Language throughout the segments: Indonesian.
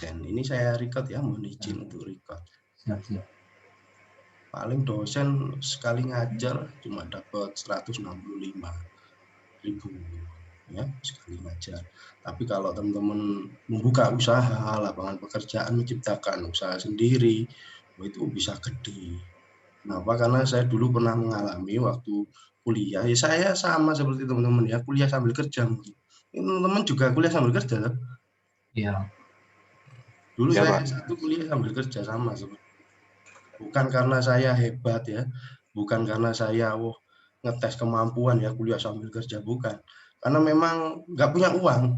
dosen. Ini saya record ya, mohon izin untuk record. Siap. Paling dosen sekali ngajar cuma dapat 165.000 ya sekali ngajar. Tapi kalau teman-teman membuka usaha, lapangan pekerjaan, menciptakan usaha sendiri, itu bisa gede. Kenapa? Karena saya dulu pernah mengalami waktu kuliah, ya saya sama seperti teman-teman ya, kuliah sambil kerja mungkin. Teman-teman juga kuliah sambil kerja kan? Iya. Dulu Ya, saya Pak. satu kuliah sambil kerja sama seperti bukan karena saya hebat ya, bukan karena saya ngetes kemampuan ya kuliah sambil kerja, bukan. Karena memang nggak punya uang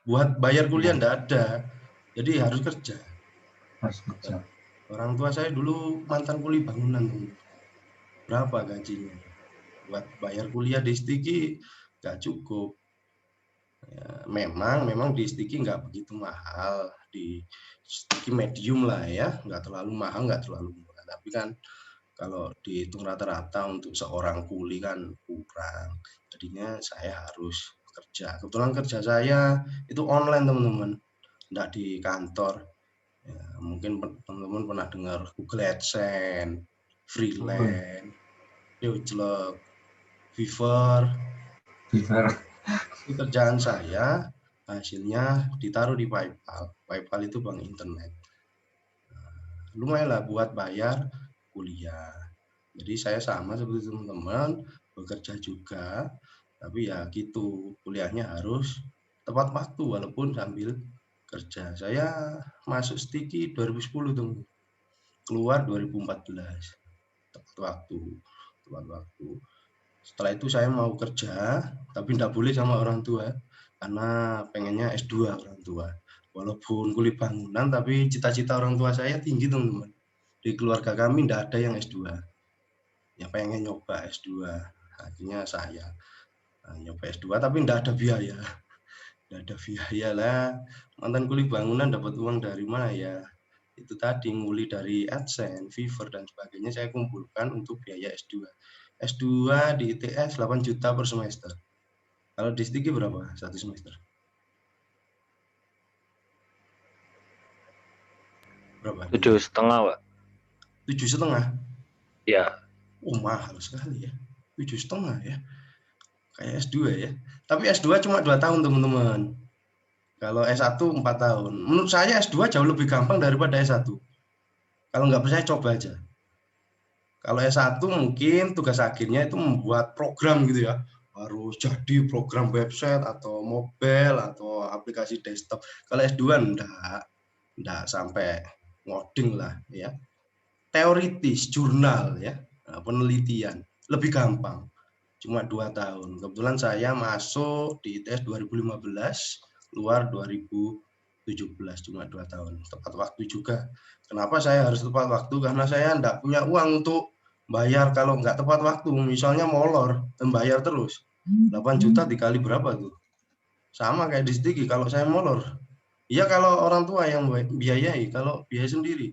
buat bayar kuliah, nggak ada, jadi harus kerja. Harus kerja. Orang tua saya dulu mantan kuli bangunan, berapa gajinya? Buat bayar kuliah di Stiki nggak cukup. Ya, memang di Stiki nggak begitu mahal, di Stiki medium lah ya, nggak terlalu mahal, nggak terlalu murah. Tapi kan kalau dihitung rata-rata untuk seorang kuli kan kurang. Jadinya saya harus kerja. Kebetulan kerja saya itu online teman-teman, nggak di kantor. Ya, mungkin teman-teman pernah dengar Google AdSense, Freelance, Youtube, Fiverr. Itu kerjaan saya, hasilnya ditaruh di PayPal. PayPal itu bank internet. Lumayan lah buat bayar kuliah. Jadi saya sama seperti teman-teman, bekerja juga, tapi ya gitu, kuliahnya harus tepat waktu walaupun sambil kerja. Saya masuk Stiki 2010 teman, keluar 2014, tepat waktu. Setelah itu saya mau kerja, tapi tidak boleh sama orang tua, karena pengennya S2 orang tua. Walaupun kuliah bangunan, tapi cita-cita orang tua saya tinggi teman-teman. Di keluarga kami tidak ada yang S2. Ya pengen nyoba S2. Akhirnya saya nyoba S2, tapi tidak ada biaya. Tidak ada biaya lah. Mantan kuliah bangunan dapat uang dari mana ya? Itu tadi nguli dari AdSense, Fiverr, dan sebagainya saya kumpulkan untuk biaya S2. S2 di ITS 8 juta per semester. Kalau di Stiki berapa satu semester? Berapa? 7,5, Pak. 7,5? Ya. Mahal sekali ya. 7,5 ya. Kayak S2 ya. Tapi S2 cuma 2 tahun teman-teman. Kalau S1 4 tahun. Menurut saya S2 jauh lebih gampang daripada S1. Kalau nggak percaya coba aja. Kalau S1 mungkin tugas akhirnya itu membuat program gitu ya. Harus jadi program website atau mobile atau aplikasi desktop. Kalau S2 enggak sampai ngoding lah ya. Teoritis, jurnal ya, penelitian lebih gampang. Cuma 2 tahun. Kebetulan saya masuk di ITS 2015, keluar 2017, cuma 2 tahun. Tepat waktu juga. Kenapa saya harus tepat waktu? Karena saya enggak punya uang untuk bayar kalau nggak tepat waktu. Misalnya molor, membayar terus. 8 juta dikali berapa tuh? Sama kayak di Stiki, kalau saya molor. Iya kalau orang tua yang biayai, kalau biaya sendiri.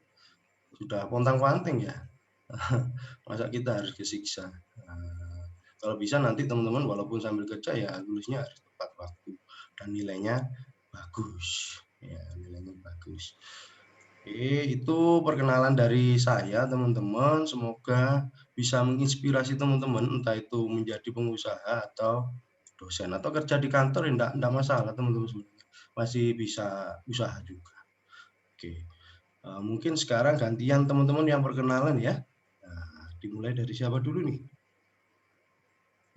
Sudah pontang-panting ya. Masa kita harus kesiksa. Kalau bisa nanti teman-teman walaupun sambil kerja ya lulusnya harus tepat waktu dan nilainya bagus. Ya, nilainya bagus. Oke, itu perkenalan dari saya teman-teman. Semoga bisa menginspirasi teman-teman entah itu menjadi pengusaha atau dosen atau kerja di kantor, enggak masalah teman-teman sebenarnya. Masih bisa usaha juga. Oke. Mungkin sekarang gantian teman-teman yang perkenalan ya. Nah, dimulai dari siapa dulu nih?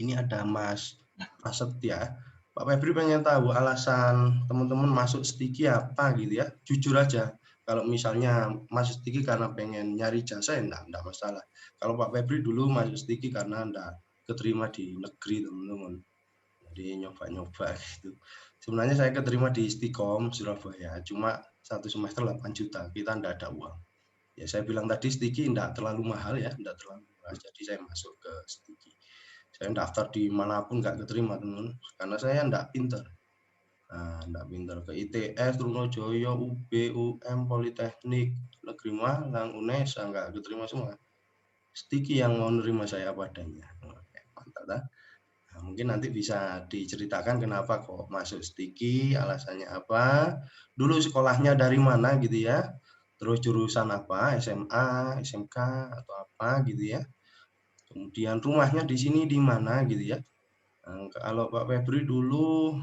Ini ada Mas Prasetya. Pak Febri pengen tahu alasan teman-teman masuk Stiki apa gitu ya. Jujur aja. Kalau misalnya masuk Stiki karena pengen nyari jasa ya enggak masalah. Kalau Pak Febri dulu masuk Stiki karena enggak keterima di negeri teman-teman. Jadi nyoba-nyoba gitu. Sebenarnya saya keterima di Stikom Surabaya. Cuma 1 semester 8 juta. Kita enggak ada uang. Ya saya bilang tadi Stiki enggak terlalu mahal ya. Enggak terlalu murah. Jadi saya masuk ke Stiki. Saya daftar di manapun nggak keterima teman, karena saya nggak pinter. Nah, nggak pinter ke ITS, Trunojoyo, UB, UM, Politeknik, Negeri Malang, UNESA nggak keterima semua. Stiki yang mau nerima saya apa adanya. Oke, mantap dah. Nah, mungkin nanti bisa diceritakan kenapa kok masuk Stiki, alasannya apa, dulu sekolahnya dari mana gitu ya, terus jurusan apa, SMA, SMK atau apa gitu ya. Kemudian rumahnya di sini di mana gitu ya. Kalau Pak Febri dulu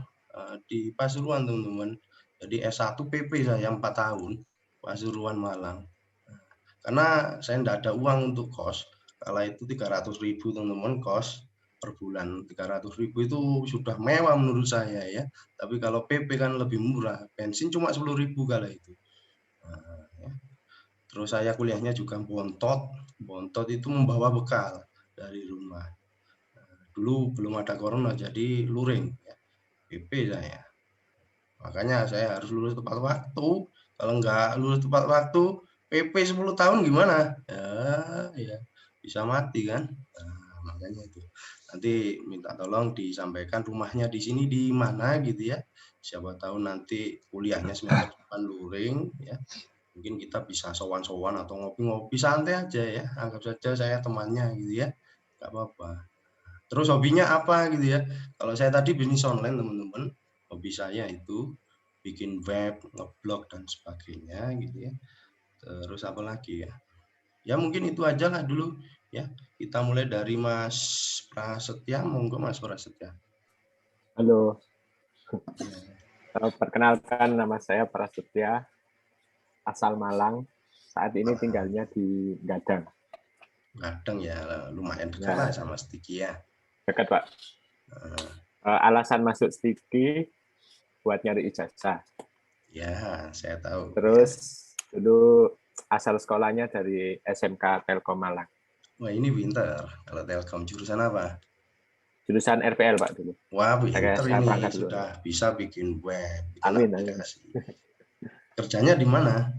di Pasuruan teman-teman. Jadi S1 PP saya 4 tahun, Pasuruan Malang. Karena saya tidak ada uang untuk kos, kala itu 300.000 teman-teman kos per bulan. 300.000 itu sudah mewah menurut saya ya. Tapi kalau PP kan lebih murah, bensin cuma 10.000 kala itu. Nah, ya. Terus saya kuliahnya juga bontot. Bontot itu membawa bekal dari rumah. Dulu belum ada corona jadi luring ya. PP saya. Makanya saya harus lulus tepat waktu. Kalau nggak lulus tepat waktu, PP 10 tahun gimana? Ya bisa mati kan. Nah, makanya itu. Nanti minta tolong disampaikan rumahnya di sini di mana gitu ya. Siapa tahu nanti kuliahnya semester depan luring ya. Mungkin kita bisa sowan-sowan atau ngopi-ngopi santai aja ya. Anggap saja saya temannya gitu ya. Nggak apa-apa. Terus hobinya apa gitu ya. Kalau saya tadi bisnis online teman-teman. Hobi saya itu bikin web, ngeblog dan sebagainya gitu ya. Terus apa lagi ya? Ya mungkin itu aja lah dulu ya. Kita mulai dari Mas Prasetya, monggo Mas Prasetya. Halo, Ya. perkenalkan nama saya Prasetya, asal Malang. Saat ini tinggalnya di Gadang. Gadang ya, lumayan dekat lah sama Stiki ya. Dekat, Pak. Alasan masuk Stiki buat nyari ijazah. Ya, saya tahu. Terus dulu asal sekolahnya dari SMK Telkom Malang. Wah, ini pinter. Kalau Telkom jurusan apa? Jurusan RPL, Pak, dulu. Wah, pinter Saya ini perangkat dulu. sudah bisa bikin web, bikin Amin. aplikasi. Kerjanya di mana?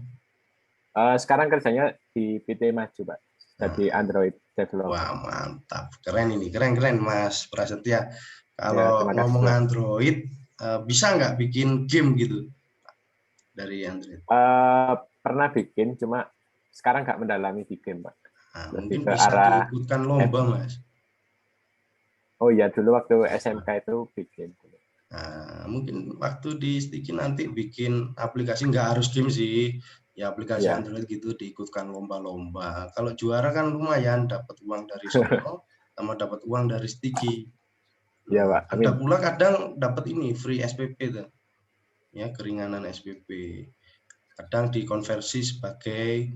Sekarang kerjanya di PT Maju, Pak. Jadi Android developer. Wah, mantap. Keren ini, keren-keren Mas Prasetya. Kalau terima kasih, ngomong Pak. Android, bisa nggak bikin game gitu dari Android? Pernah bikin, cuma sekarang nggak mendalami di game, Pak. Nah, Lebih mungkin ke bisa arah diikutkan lomba, Mas. Oh iya, dulu waktu SMK itu bikin. Nah, mungkin waktu di Stiki nanti bikin aplikasi, nggak harus game sih. Ya aplikasi Ya. Android gitu diikutkan lomba-lomba. Kalau juara kan lumayan, dapat uang dari sono, sama dapat uang dari Stiki. Iya, Pak. Ada Amin. pula kadang dapat ini free SPP tuh. Ya, keringanan SPP. Kadang dikonversi sebagai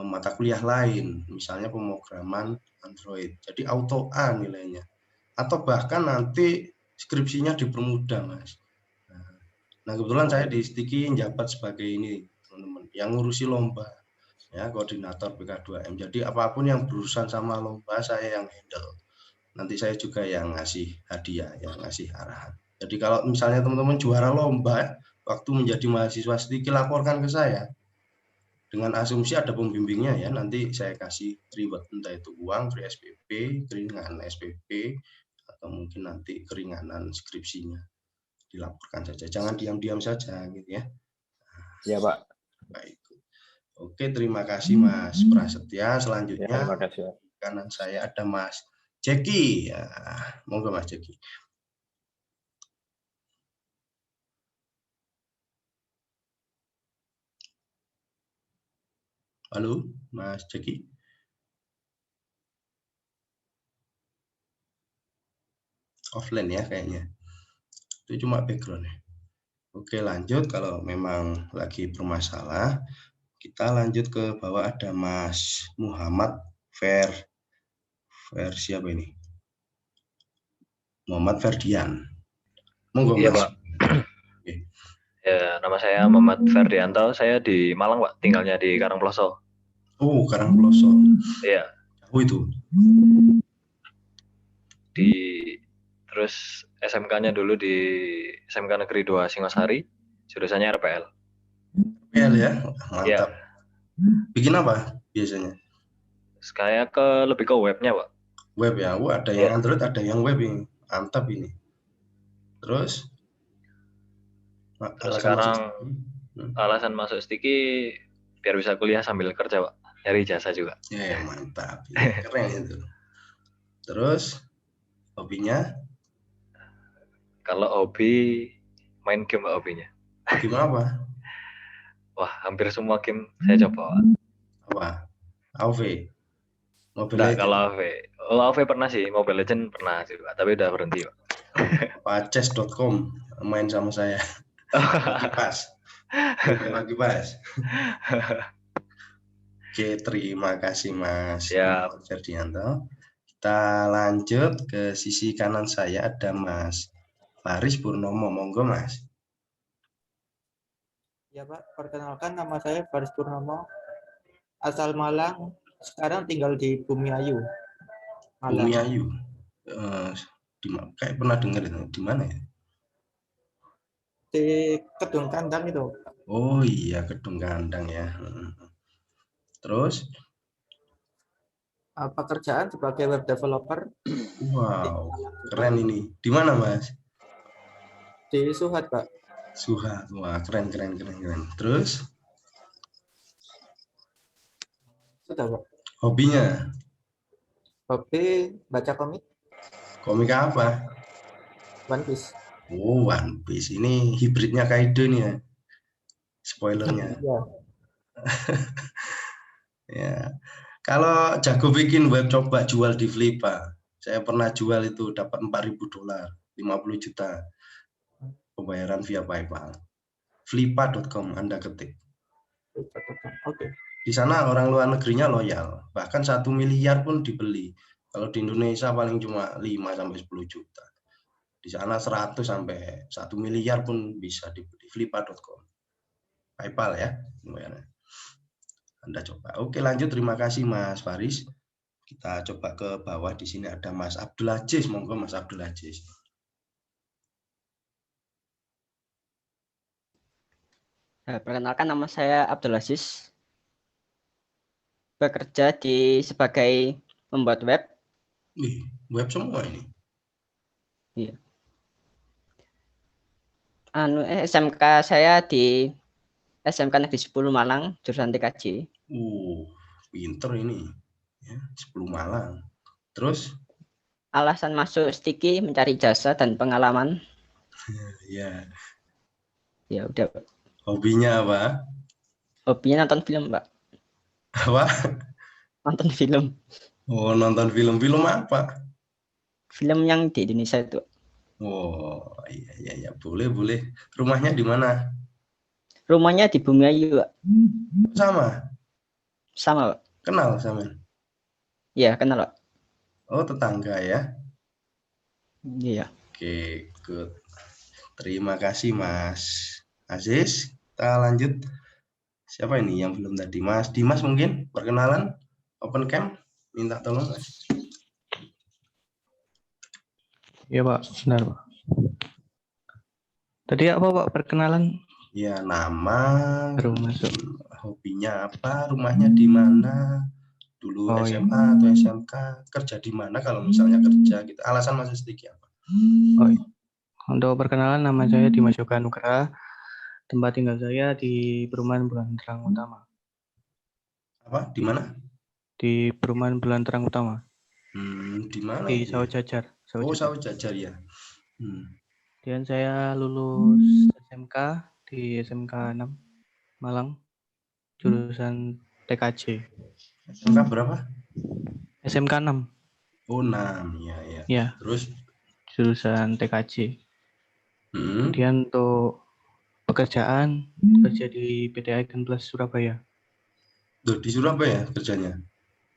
mata kuliah lain, misalnya pemrograman Android. Jadi auto A nilainya. Atau bahkan nanti skripsinya dipermudah, Mas. Nah, kebetulan saya di Stiki jabat sebagai ini, teman-teman, yang ngurusi lomba. Ya, koordinator BK2M. Jadi apapun yang berurusan sama lomba saya yang handle. Nanti saya juga yang ngasih hadiah, yang ngasih arahan. Jadi kalau misalnya teman-teman juara lomba, waktu menjadi mahasiswa Stiki laporkan ke saya. Dengan asumsi ada pembimbingnya ya, nanti saya kasih reward, entah itu uang, free SPP, keringanan SPP, atau mungkin nanti keringanan skripsinya. Dilaporkan saja, jangan diam-diam saja gitu ya. Iya, Pak. Baik. Oke, terima kasih Mas Prasetya. Selanjutnya, Ya, terima kasih, Pak. kanan saya ada Mas Jeki. Ya, monggo Mas Jeki. Halo, Mas Jeki. Offline ya kayaknya. Itu cuma background ya. Oke, lanjut. Kalau memang lagi bermasalah, kita lanjut ke bawah. Ada Mas Muhammad siapa ini? Muhammad Ferdian. Monggo Iya, Mas. Pak. Ya, nama saya Muhammad Ferdianto. Saya di Malang, Pak. Tinggalnya di Karangploso. Oh, Karangploso. Iya. Jauh itu. Terus SMK-nya dulu di SMK Negeri 2 Singosari, jurusannya RPL. RPL ya, mantap. Ya. Bikin apa biasanya? Saya lebih ke webnya, Pak. Web ya, ada yang Android, ada yang web ini. Mantap ini. Terus sekarang alasan masuk Stiki biar bisa kuliah sambil kerja, Pak. Nyari jasa juga. Ya, mantap. Keren itu. Terus hobinya? Kalau hobi main game Pak, hobinya. Game apa? Wah, hampir semua game saya coba Pak. Apa? AoV, Mobile Enggak, Legends, kalau AV. Oh, AV pernah sih, Mobile Legends pernah sih Pak, tapi udah berhenti Pak. apa chess.com main sama saya. Lagi pas. Lagi pas. Oke, terima kasih Mas Siap. Ferdianto. Kita lanjut ke sisi kanan saya ada Mas Faris Purnomo. Monggo Mas. Ya Pak, perkenalkan nama saya Faris Purnomo, asal Malang, sekarang tinggal di Bumiayu, Malang. Bumiayu. Kayak pernah dengar itu. Di mana ya? Di Kedung Kandang itu. Oh iya, Kedung Kandang ya. Terus? Pekerjaan sebagai web developer. Wow, keren ini. Di mana Mas? Di Suhat Pak. Suhat. Wah, keren. Terus? Sudah Pak. Hobinya? Hobi baca komik, Komik apa? One Piece. Oh, One Piece. Ini hibridnya Kaido nih ya. Spoilernya. Ya. Ya. Kalau jago bikin web coba jual di Flippa. Saya pernah jual itu dapat $4.000, 50 juta. Pembayaran via PayPal. Flippa.com Anda ketik. Oke. Di sana orang luar negerinya loyal. Bahkan 1 miliar pun dibeli. Kalau di Indonesia paling cuma 5 sampai 10 juta. Di sana 100 sampai 1 miliar pun bisa dibeli. Flippa.com. PayPal ya. Anda coba. Oke, lanjut. Terima kasih Mas Faris. Kita coba ke bawah. Di sini ada Mas Abdul Aziz. Monggo Mas Abdul Aziz. Perkenalkan nama saya Abdul Aziz. Bekerja sebagai pembuat web. Wih, web semua ini. Iya. SMK saya di SMK Negeri 10 Malang, jurusan TKJ. Pinter ini. Ya, 10 Malang. Terus? Alasan masuk Stiki mencari jasa dan pengalaman. Ya. Ya udah. Hobinya apa? Hobinya nonton film, Pak. Apa? Nonton film. Oh, nonton film. Film apa? Film yang di Indonesia itu. Oh, iya. Boleh. Rumahnya di mana? Rumahnya di Bumiayu, Pak. Sama, Pak. Kenal sama? Iya, kenal, Pak. Oh, tetangga ya? Iya. Oke, good. Terima kasih Mas Aziz. Kita lanjut. Siapa ini yang belum tadi? Mas Dimas mungkin? Perkenalan? Open cam? Minta tolong Mas. Iya Pak, benar Pak. Tadi apa Pak perkenalan? Ya, nama, Baru masuk. hobinya apa, rumahnya di mana, dulu SMA atau SMK, kerja di mana kalau misalnya kerja gitu. Alasan masuk Stiki apa? Oh, iya. Untuk perkenalan, nama saya Dimas Yoga Nugraha. Tempat tinggal saya di Perumahan Bulan Terang Utama. Apa? Di mana? Di Perumahan Bulan Terang Utama. Di mana? Di Sawah Jajar. Sawah Jajar ya. Kemudian saya lulus SMK di SMK 6 Malang, jurusan TKJ. SMK berapa? SMK 6. Oh, 6, ya. Ya. Terus? Jurusan TKJ. Kemudian untuk pekerjaan, kerja di PT Icon Plus Surabaya. Di Surabaya kerjanya?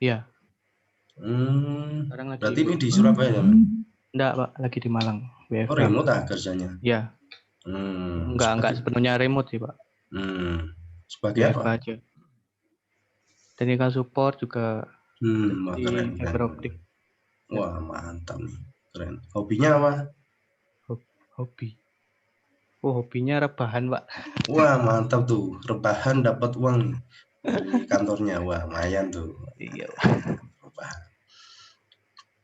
Iya. Berarti ini di Surabaya ya? Enggak, Pak. Lagi di Malang. WFH. Oh, remote kerjanya? Iya. Enggak sepenuhnya remote sih, Pak. Sebagai WFH apa? aja. Technical support juga di fiber optik. Wah, mantap nih. Keren. Hobinya apa? Hobi. Hobinya rebahan, Pak. Wah, mantap tuh. Rebahan dapat uang nih di kantornya. Wah, lumayan tuh. Iya, Pak. Rebahan.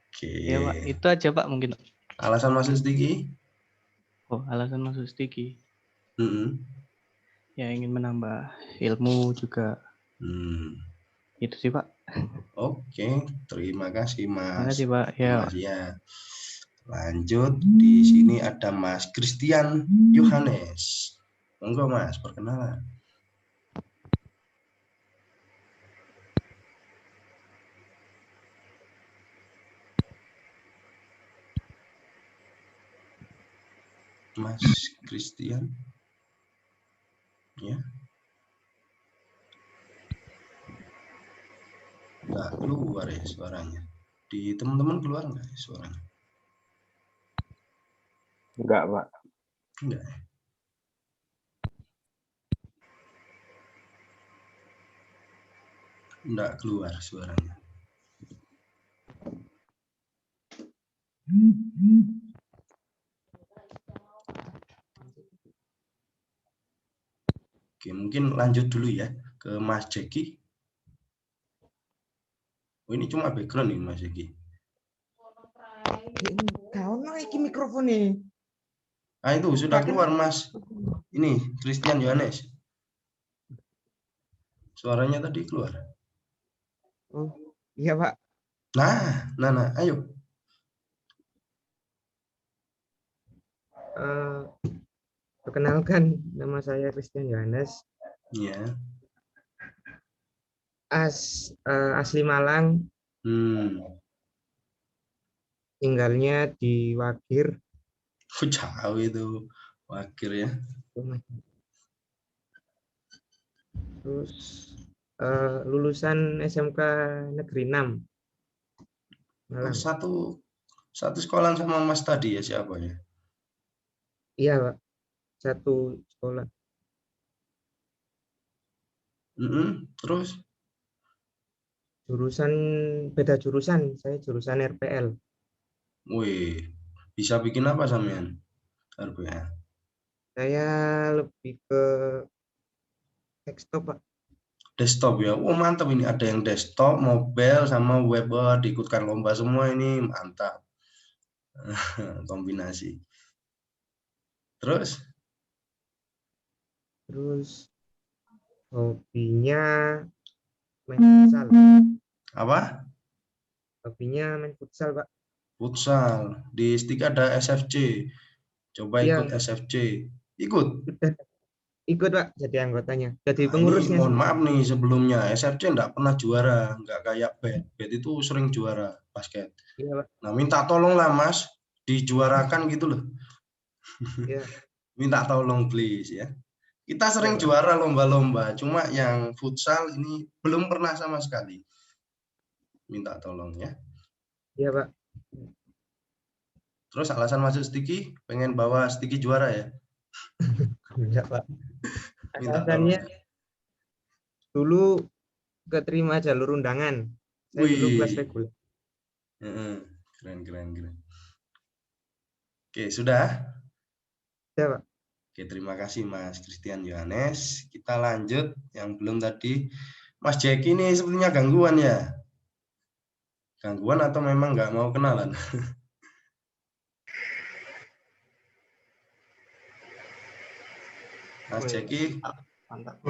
Oke. Ya, Pak. Itu aja, Pak, mungkin. Alasan masuk Stiki? Alasan masuk Stiki. Ya, ingin menambah ilmu juga. Itu sih, Pak. Oke, terima kasih Mas. Terima kasih, Pak. Ya. Lanjut, di sini ada Mas Christian Yohanes. Monggo Mas, perkenalan. Mas Christian. Ya. Nggak keluar ya suaranya. Di teman-teman keluar nggak ya suaranya? Enggak, Pak. Enggak ya? Enggak keluar suaranya. Oke, mungkin lanjut dulu ya ke Mas Jeki. Oh, ini cuma background nih Mas Jeki. Kau naik mikrofon nih. Ah, itu sudah keluar Mas. Ini Christian Yohanes. Suaranya tadi keluar. Oh, iya Pak. Nah, ayo. Perkenalkan, nama saya Christian Yohanes. Ya. Asli Malang, tinggalnya di Wagir. Jauh itu Wagir ya. Terus lulusan SMK Negeri 6. Malang. Satu sekolah sama Mas tadi ya, siapa ya? Iya Pak, satu sekolah. Terus? Beda jurusan, saya jurusan RPL. Wih, bisa bikin apa sampean? RPL. Saya lebih ke desktop Pak. Desktop ya. Oh, mantap ini, ada yang desktop, mobile sama web. Diikutkan lomba semua ini, mantap. Kombinasi. Terus hobinya main futsal. apa? Hobinya main futsal Pak. Futsal. Di stick ada SFC. Coba Iya. ikut SFC. Ikut. Ikut Pak, jadi anggotanya, jadi Nah, pengurusnya. ini mohon maaf nih sebelumnya, SFC enggak pernah juara, enggak kayak BET. BET itu sering juara basket. Iya Pak. Nah, minta tolong lah Mas, dijuarakan gitu loh. Iya. Minta tolong please ya. Kita sering Iya, Pak. juara lomba-lomba, cuma yang futsal ini belum pernah sama sekali. Minta tolong ya. Iya Pak. Terus alasan masuk Stiki, pengen bawa Stiki juara ya? Iya Pak. Minta tolong. Alasannya dulu keterima jalur undangan. Saya dulu kelas Wih. reguler. Keren. Oke, sudah? Iya Pak. Oke, terima kasih Mas Christian Yohanes. Kita lanjut yang belum tadi. Mas Jeki ini sepertinya gangguan ya? Gangguan atau memang nggak mau kenalan? Mas Jeki, Mantap.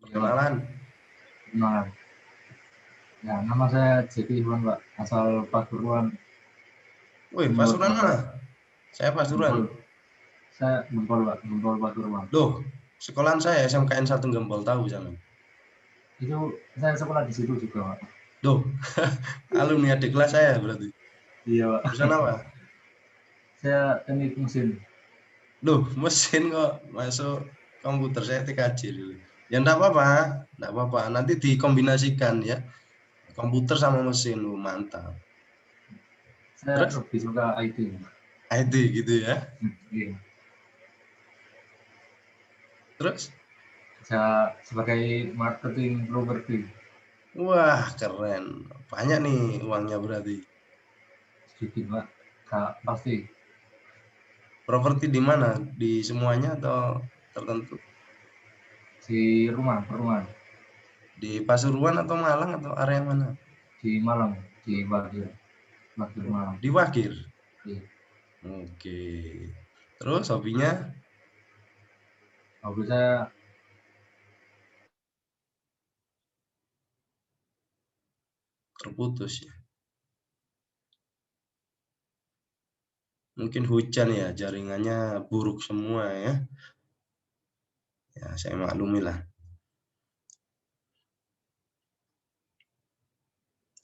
perkenalan. Nah, ya, nama saya Jeki Iwan, Pak, asal Pasuruan. Wih, Pasuruan mana? Saya Pasuruan. Saya Gempol, Pak, Gempol Pasuruan. Loh, sekolahan saya SMKN 1 Gempol, tahu jangan? Itu saya sekolah di situ juga, Pak. Loh, alumni adik kelas saya berarti. Iya, Pak. Jurusan apa? Saya teknik mesin. Loh, mesin kok masuk komputer, saya TKJ dulu. Ya enggak apa-apa, nanti dikombinasikan ya. Komputer sama mesin, mantap. Saya Terus? lebih suka IT. IT gitu ya. Iya. Terus? Saya sebagai marketing properti. Wah, keren. Banyak nih uangnya berarti. Sedikit, Pak. Kak, pasti. Properti di mana? Di semuanya atau tertentu? Di perumahan. Di Pasuruan atau Malang atau area mana? Di Malang, di Wagir. Wagir Malang. Di Wagir? Iya. Oke. Terus hobinya? Hobi saya Terputus ya. Mungkin hujan ya, jaringannya buruk semua ya. Ya, saya maklumi lah.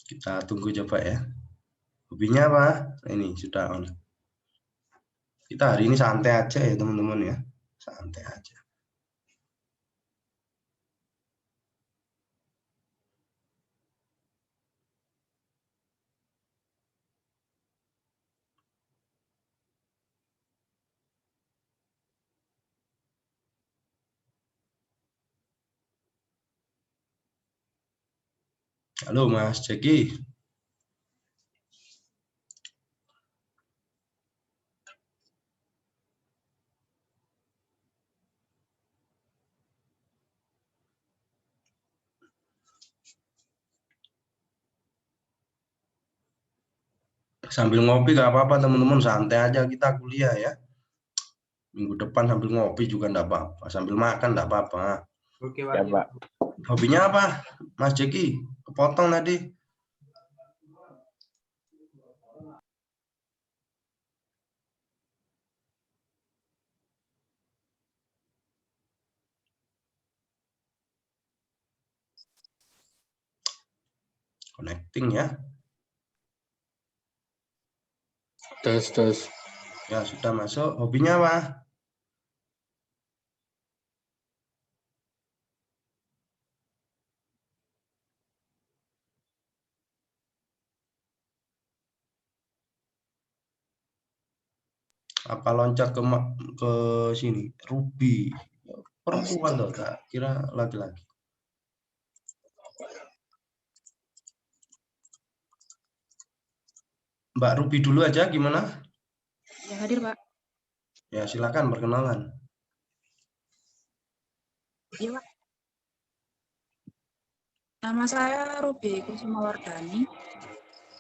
Kita tunggu coba ya. Hobinya apa? Ini sudah on. Kita hari ini santai aja ya teman-teman ya. Santai aja. Halo Mas Jeki. Sambil ngopi gak apa-apa teman-teman, santai aja kita kuliah ya. Minggu depan sambil ngopi juga enggak apa-apa, sambil makan enggak apa-apa. Oke, Ya, Pak. Pak. Hobinya apa Mas Jeki? Kepotong tadi. Connecting ya. Tes. Ya sudah masuk. Hobinya apa? Apa loncat ke sini? Ruby. Perempuan toh, tak kira laki-laki. Mbak Ruby dulu aja gimana? Ya, hadir, Pak. Ya silakan perkenalan. Iya, Pak. Nama saya Ruby Kusumawardani.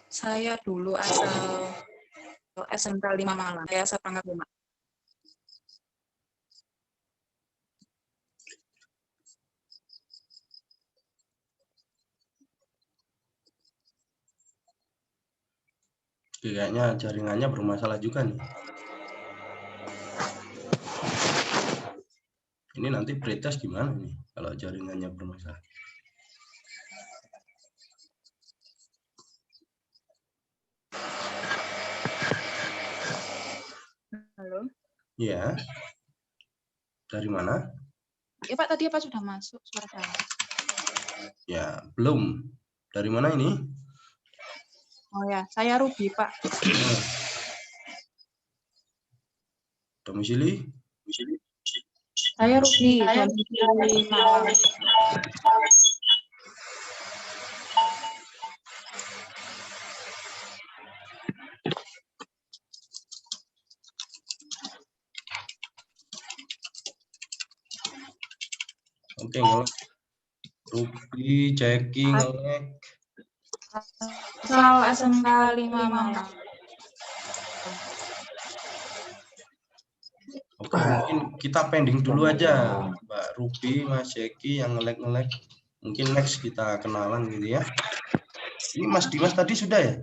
Saya dulu asal SMK 5 Malang. Saya seperangkat lunak. Kayaknya jaringannya bermasalah juga nih. Ini nanti pretest gimana nih kalau jaringannya bermasalah? Halo. Iya. Dari mana? Ya, Pak, tadi apa sudah masuk suara saya? Ya, belum. Dari mana ini? Oh ya, saya Ruby, Pak. Domisili? Saya Ruby, domisili Malang. Oke, ngelek. Ruby, Jeki, ngelek. Asal SMK 5 Malang. Oke, mungkin kita pending dulu aja, Mbak Ruby, Mas Jeki yang ngelek-ngelek. Mungkin next kita kenalan gitu ya. Ini Mas Dimas tadi sudah ya?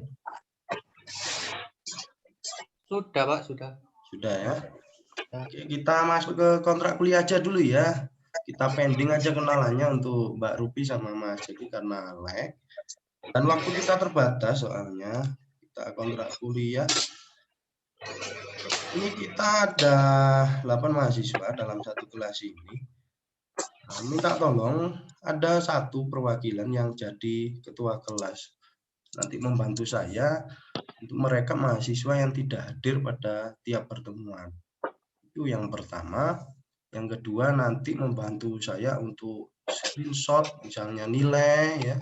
Sudah, Pak, sudah. Sudah ya. Oke, kita masuk ke kontrak kuliah aja dulu ya. Kita pending aja kenalannya untuk Mbak Ruby sama Mas Jeki karena lag. Dan waktu kita terbatas soalnya. Kita kontrak kuliah. Ini kita ada 8 mahasiswa dalam satu kelas ini. Nah, minta tolong ada satu perwakilan yang jadi ketua kelas. Nanti membantu saya untuk mereka mahasiswa yang tidak hadir pada tiap pertemuan. Itu yang pertama. Yang kedua nanti membantu saya untuk screenshot misalnya nilai ya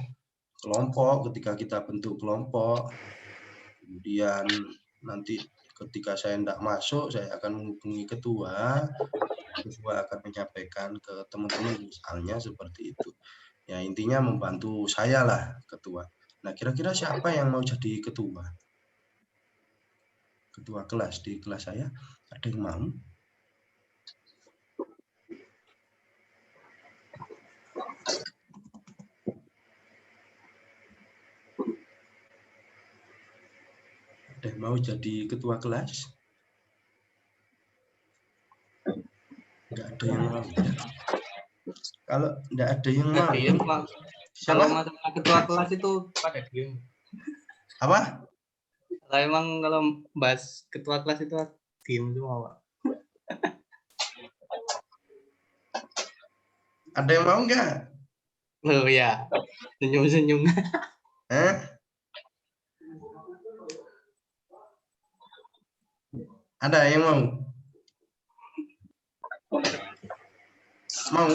kelompok ketika kita bentuk kelompok. Kemudian nanti ketika saya tidak masuk, saya akan menghubungi ketua akan menyampaikan ke teman-teman misalnya seperti itu. Ya intinya membantu saya lah ketua. Nah kira-kira siapa yang mau jadi ketua? Ketua kelas di kelas saya, ada yang mau? Ada yang mau jadi ketua kelas? ada yang mau. Kalau tidak ada yang mau, Diem, Pak. siapa? Kalau masalah ketua kelas itu pada diem. Apa? Kalau emang kalau bahas ketua kelas itu diem semua, Pak. Ada yang mau nggak? Oh ya, senyum-senyum. Ada yang mau? Mau?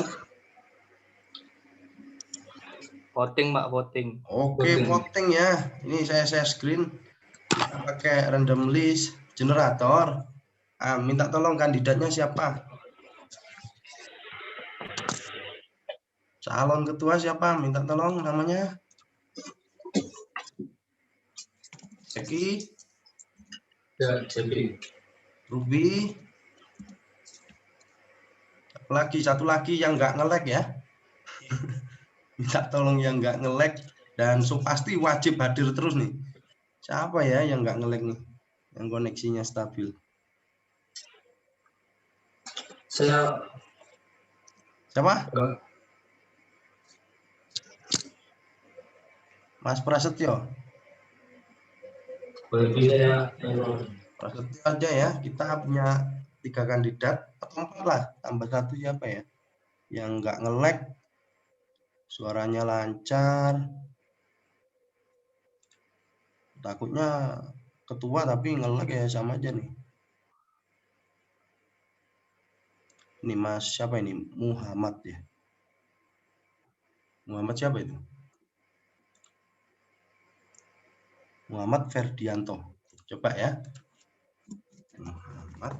Voting, Pak, voting. Oke, voting ya. Ini saya share screen. Kita pakai random list generator. Minta tolong kandidatnya siapa? Calon ketua siapa? Minta tolong namanya. Eki. Ya, jadi Ruby. Satu lagi yang nggak nge-lag ya. Minta tolong yang nggak nge-lag dan pasti wajib hadir terus nih. Siapa ya yang nggak nge-lag nih? Yang koneksinya stabil. saya Siapa? Mas Prasetyo. Prasetyo aja ya. Kita punya 3 kandidat atau 4 lah. Tambah 1 siapa ya? Yang nggak nge-lag. Suaranya lancar. Takutnya ketua tapi nge-lag ya sama aja nih. Ini Mas siapa ini? Muhammad ya. Muhammad siapa itu? Muhammad Ferdianto. Coba ya. Muhammad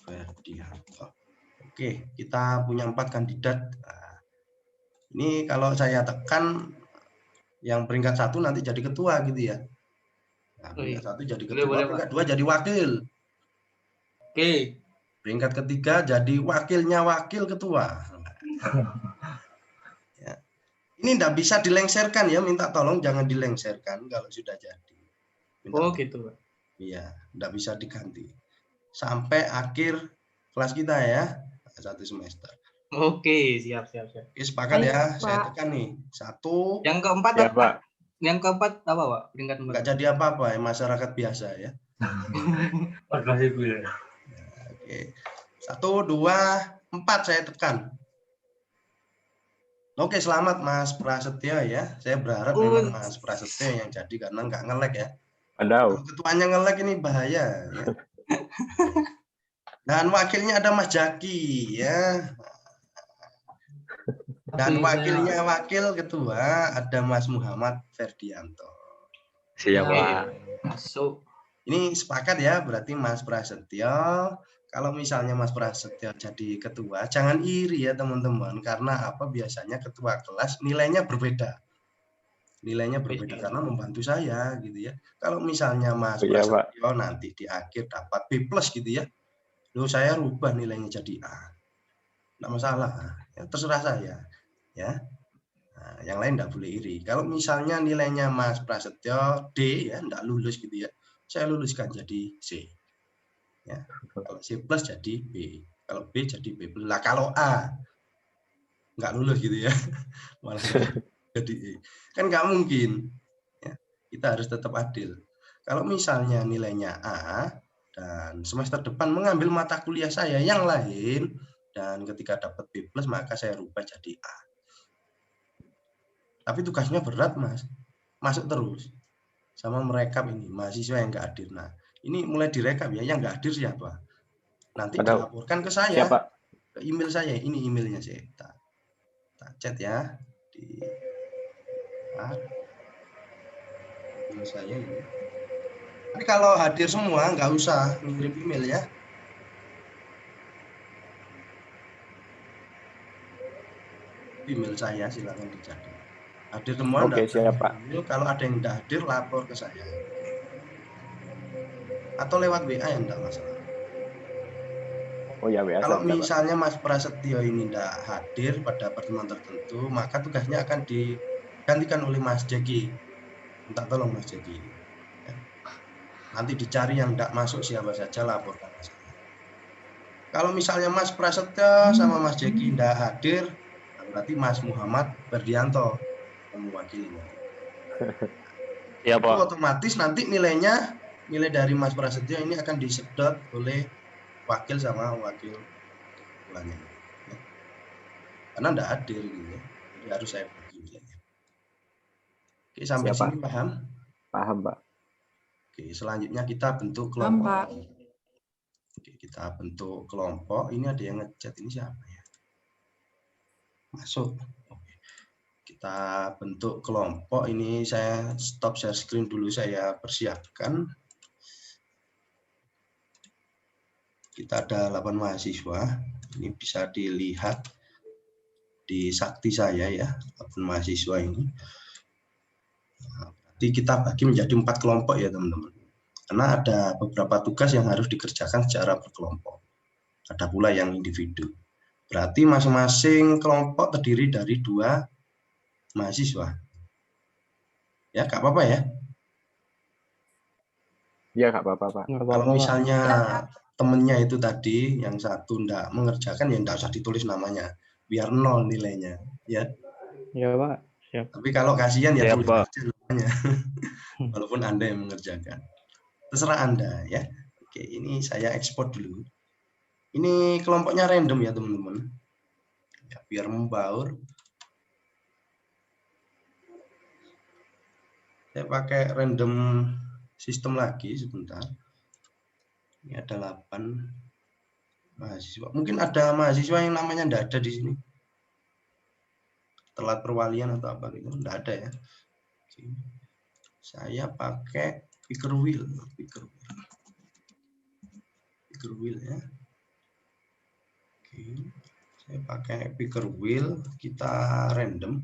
Ferdianto. Oke, kita punya 4 kandidat. Nah, ini kalau saya tekan yang peringkat 1 nanti jadi ketua gitu ya. Nah, peringkat 1 jadi ketua, peringkat 2 jadi wakil. Oke. Peringkat ketiga jadi wakilnya wakil ketua. Ya. Ini tidak bisa dilengserkan ya, minta tolong jangan dilengserkan kalau sudah jadi. Minta gitu, Pak. Iya, tidak bisa diganti. Sampai akhir kelas kita ya, 1 semester. Oke, siap. Oke, sepakat ya, saya tekan nih. 1. Yang keempat Ya, apa? Pak. Yang keempat apa, Pak? Peringkat Nggak jadi apa-apa ya, masyarakat biasa ya. Oke. 1, 2, 4 saya tekan. Oke, selamat Mas Prasetyo ya. Saya berharap memang Mas Prasetyo yang jadi karena nggak nge-lag ya. Kalau ketuanya nge-lag ini bahaya ya. Dan wakilnya ada Mas Jaki ya. Dan wakilnya wakil ketua ada Mas Muhammad Ferdianto. Siap, Pak. Masuk. Ini sepakat ya, berarti Mas Prasetyo. Kalau misalnya Mas Prasetyo jadi ketua, jangan iri ya teman-teman. Karena apa? Biasanya ketua kelas nilainya berbeda. Nilainya berbeda karena membantu saya gitu ya. Kalau misalnya Mas Prasetyo nanti di akhir dapat B+ gitu ya. Loh, saya rubah nilainya jadi A. Nggak masalah. Ya, terserah saya. Ya. Nah, yang lain nggak boleh iri. Kalau misalnya nilainya Mas Prasetyo D ya, nggak lulus gitu ya. Saya luluskan jadi C. Ya. Kalau C+ jadi B. Kalau B jadi B+. Lah kalau A nggak lulus gitu ya. Malah jadi E. Kan nggak mungkin. Ya. Kita harus tetap adil. Kalau misalnya nilainya A dan semester depan mengambil mata kuliah saya yang lain dan ketika dapat B+ maka saya rubah jadi A. Tapi tugasnya berat, Mas. Masuk terus. Sama merekap ini, mahasiswa yang nggak hadir. Nah, ini mulai direkap ya, yang nggak hadir siapa? Nanti dilaporkan ke saya. Siapa? Ke email saya. Ini emailnya saya. Tak chat ya. Di email saya ini. Tapi kalau hadir semua, nggak usah ngirim email ya. Email saya silakan dicatat. Hadir semua. Oke, siap, Pak. Kalau ada yang tidak hadir, lapor ke saya. Atau lewat WA yang tidak masalah. Oh ya, WA. Kalau misalnya Mas Prasetyo ini tidak hadir pada pertemuan tertentu, maka tugasnya akan digantikan oleh Mas Jeki. Minta tolong Mas Jeki. Ya. Nanti dicari yang tidak masuk siapa saja, laporkan ke saya. Kalau misalnya Mas Prasetyo sama Mas Jeki tidak hadir, berarti Mas Muhammad Berdianto yang mewakili. Iya, Itu Pak. otomatis nanti nilai dari Mas Prasetyo ini akan disedot oleh wakil sama wakil ketuanya. Ya. Karena tidak hadir gitu ya. Jadi harus saya bagi nilainya. Oke, sampai Siapa? sini paham? Paham, Pak. Oke, selanjutnya kita bentuk Paham, kelompok. Pak. Oke, kita bentuk kelompok. Ini ada yang ngechat, ini siapa ya? Masuk. Oke. Kita bentuk kelompok. Ini saya stop share screen dulu, saya persiapkan. Kita ada 8 mahasiswa. Ini bisa dilihat di sakti saya ya, 8 mahasiswa ini. Jadi kita bagi menjadi 4 kelompok ya teman-teman. Karena ada beberapa tugas yang harus dikerjakan secara berkelompok. Ada pula yang individu. Berarti masing-masing kelompok terdiri dari 2 mahasiswa. Ya, nggak apa-apa ya. Iya, nggak apa-apa, Pak. Kalau misalnya temennya itu tadi yang satu enggak mengerjakan ya enggak usah ditulis namanya, biar 0 nilainya ya. Ya, Pak. Siap. Tapi kalau kasihan ya Siap, tulis Pak. aja namanya. Walaupun Anda yang mengerjakan. Terserah Anda ya. Oke, ini saya ekspor dulu. Ini kelompoknya random ya teman-teman. Ya, biar membaur. Saya pakai random sistem lagi sebentar. Ini ada 8 mahasiswa. Mungkin ada mahasiswa yang namanya enggak ada di sini. Telat perwalian atau apa gitu, enggak ada ya. Oke. Saya pakai picker wheel ya. Oke. Saya pakai picker wheel, kita random.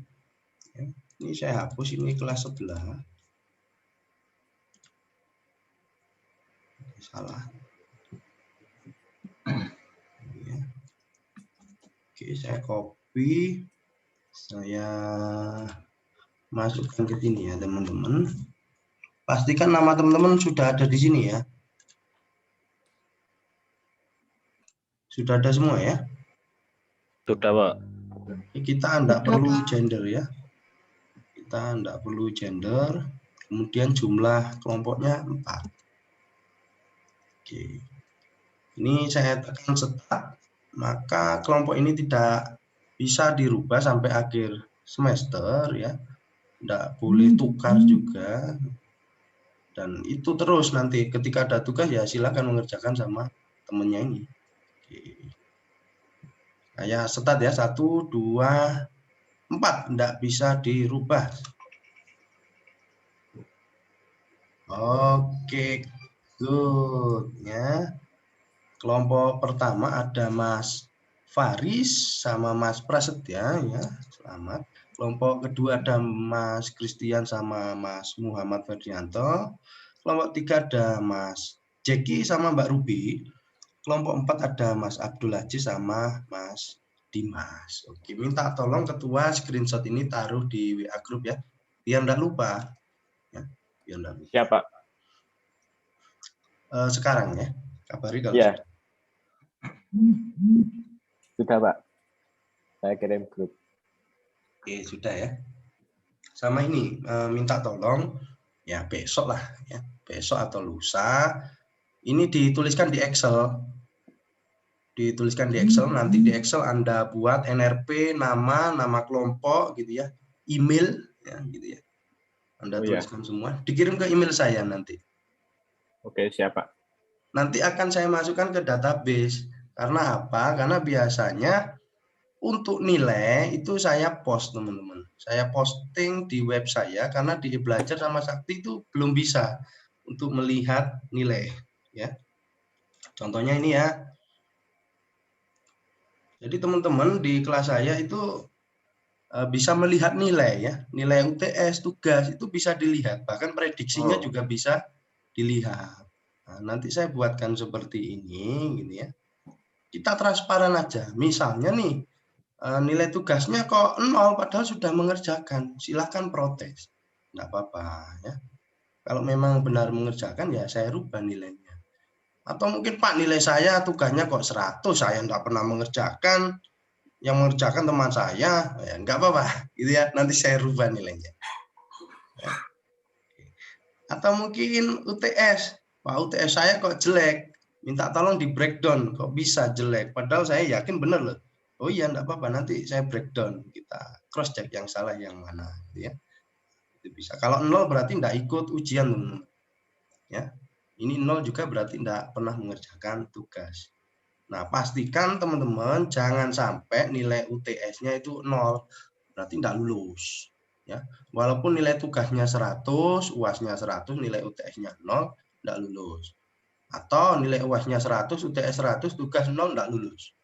Ya. Ini saya hapus, ini kelas sebelah. Salah. Ya. Oke, saya copy. Saya masukkan ke sini ya teman-teman. Pastikan nama teman-teman sudah ada di sini ya. Sudah ada semua ya. Sudah, Pak. Kita tidak perlu gender ya. Kita tidak perlu gender. Kemudian jumlah kelompoknya 4. Oke. Ini saya tekan start. Maka kelompok ini tidak bisa dirubah sampai akhir semester ya. Tidak boleh tukar juga. Dan itu terus nanti ketika ada tugas ya silakan mengerjakan sama temennya ini. Oke. Saya start ya, 1, 2, 4. Tidak bisa dirubah. Oke, good ya. Kelompok pertama ada Mas Faris sama Mas Prasetya ya. Selamat. Kelompok kedua ada Mas Christian sama Mas Muhammad Ferdianto. Kelompok 3 ada Mas Jeki sama Mbak Ruby. Kelompok 4 ada Mas Abdul Aziz sama Mas Dimas. Oke, minta tolong ketua screenshot ini taruh di WA group ya. Biar enggak lupa. Ya, biar enggak lupa. Siapa? Sekarang ya. Kabari kalau Ya. Sudah, Pak. Saya kirim grup. Oke, sudah ya. Sama ini minta tolong ya besok lah ya. Besok atau lusa ini dituliskan di Excel. Dituliskan di Excel, nanti di Excel Anda buat NRP, nama kelompok gitu ya. Email ya gitu ya. Anda tuliskan semua, dikirim ke email saya nanti. Oke, siapa? Nanti akan saya masukkan ke database. Karena apa? Karena biasanya untuk nilai itu saya post teman-teman. Saya posting di web saya karena di Belajar sama Sakti itu belum bisa untuk melihat nilai ya. Contohnya ini ya. Jadi teman-teman di kelas saya itu bisa melihat nilai ya. Nilai UTS, tugas itu bisa dilihat. Bahkan prediksinya juga bisa dilihat. Nah, nanti saya buatkan seperti ini gitu ya. Kita transparan aja. Misalnya nih nilai tugasnya kok 0 padahal sudah mengerjakan. Silahkan protes. Enggak apa-apa ya. Kalau memang benar mengerjakan ya saya rubah nilainya. Atau mungkin Pak nilai saya tugasnya kok 100, saya enggak pernah mengerjakan, yang mengerjakan teman saya, ya enggak apa-apa, gitu ya. Nanti saya rubah nilainya. Ya. Atau mungkin UTS, Pak UTS saya kok jelek, minta tolong di breakdown, kok bisa jelek, padahal saya yakin benar loh. Oh iya, enggak apa-apa, nanti saya breakdown, kita cross check yang salah yang mana, gitu ya. Itu bisa. Kalau 0 berarti enggak ikut ujian, teman-teman. Ya. Ini 0 juga berarti enggak pernah mengerjakan tugas. Nah, pastikan teman-teman jangan sampai nilai UTS-nya itu 0, berarti enggak lulus. Ya. Walaupun nilai tugasnya 100, UAS-nya 100, nilai UTS-nya 0, enggak lulus. Atau nilai UAS-nya 100, UTS 100, tugas 0, enggak lulus.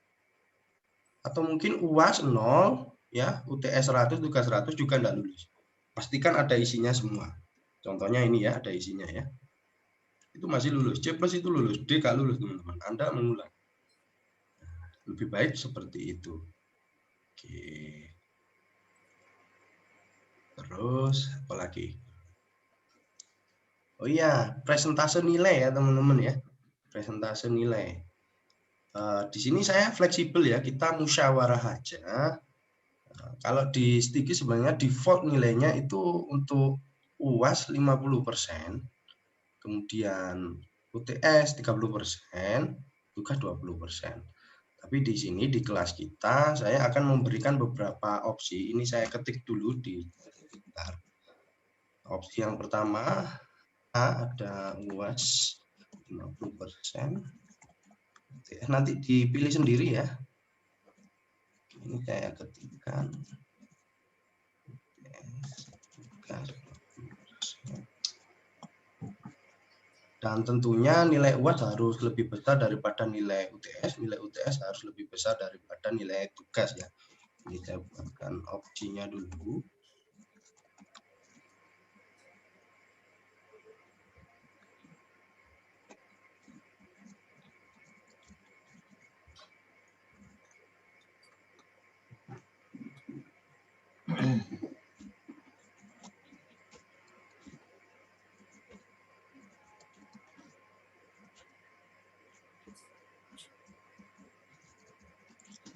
Atau mungkin UAS 0, ya, UTS 100, tugas 100 juga enggak lulus. Pastikan ada isinya semua. Contohnya ini ya, ada isinya ya. Itu masih lulus. C+ itu lulus, D enggak lulus, teman-teman. Anda mengulang. Lebih baik seperti itu. Oke. Terus apa lagi? Oh iya, presentase nilai ya teman-teman ya. Presentase nilai. Di sini saya fleksibel ya, kita musyawarah aja. Kalau di Stiki sebenarnya default nilainya itu untuk UAS 50%, kemudian UTS 30%, tugas 20%. Tapi di sini di kelas kita saya akan memberikan beberapa opsi. Ini saya ketik dulu di sebentar. Opsi yang pertama ada UAS 50%. Nanti dipilih sendiri ya. Ini saya ketikkan. Dan tentunya nilai UAS harus lebih besar daripada nilai UTS. Nilai UTS harus lebih besar daripada nilai tugas ya. Ini saya buatkan opsinya dulu.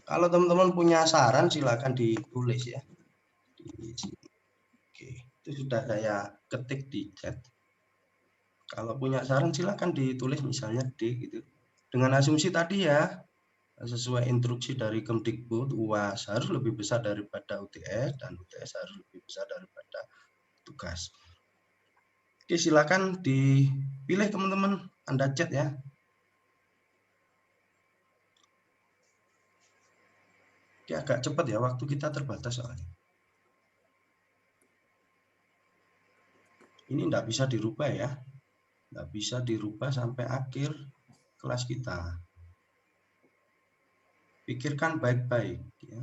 Kalau teman-teman punya saran silakan ditulis ya. Oke, itu sudah saya ketik di chat. Kalau punya saran silakan ditulis misalnya D gitu. Dengan asumsi tadi ya, sesuai instruksi dari Kemdikbud, UAS harus lebih besar daripada UTS dan UTS harus lebih besar daripada tugas. Oke, silakan dipilih teman-teman, Anda chat ya. Oke, agak cepat ya, waktu kita terbatas soalnya. Ini enggak bisa dirubah ya. Enggak bisa dirubah sampai akhir kelas kita. Pikirkan baik-baik ya.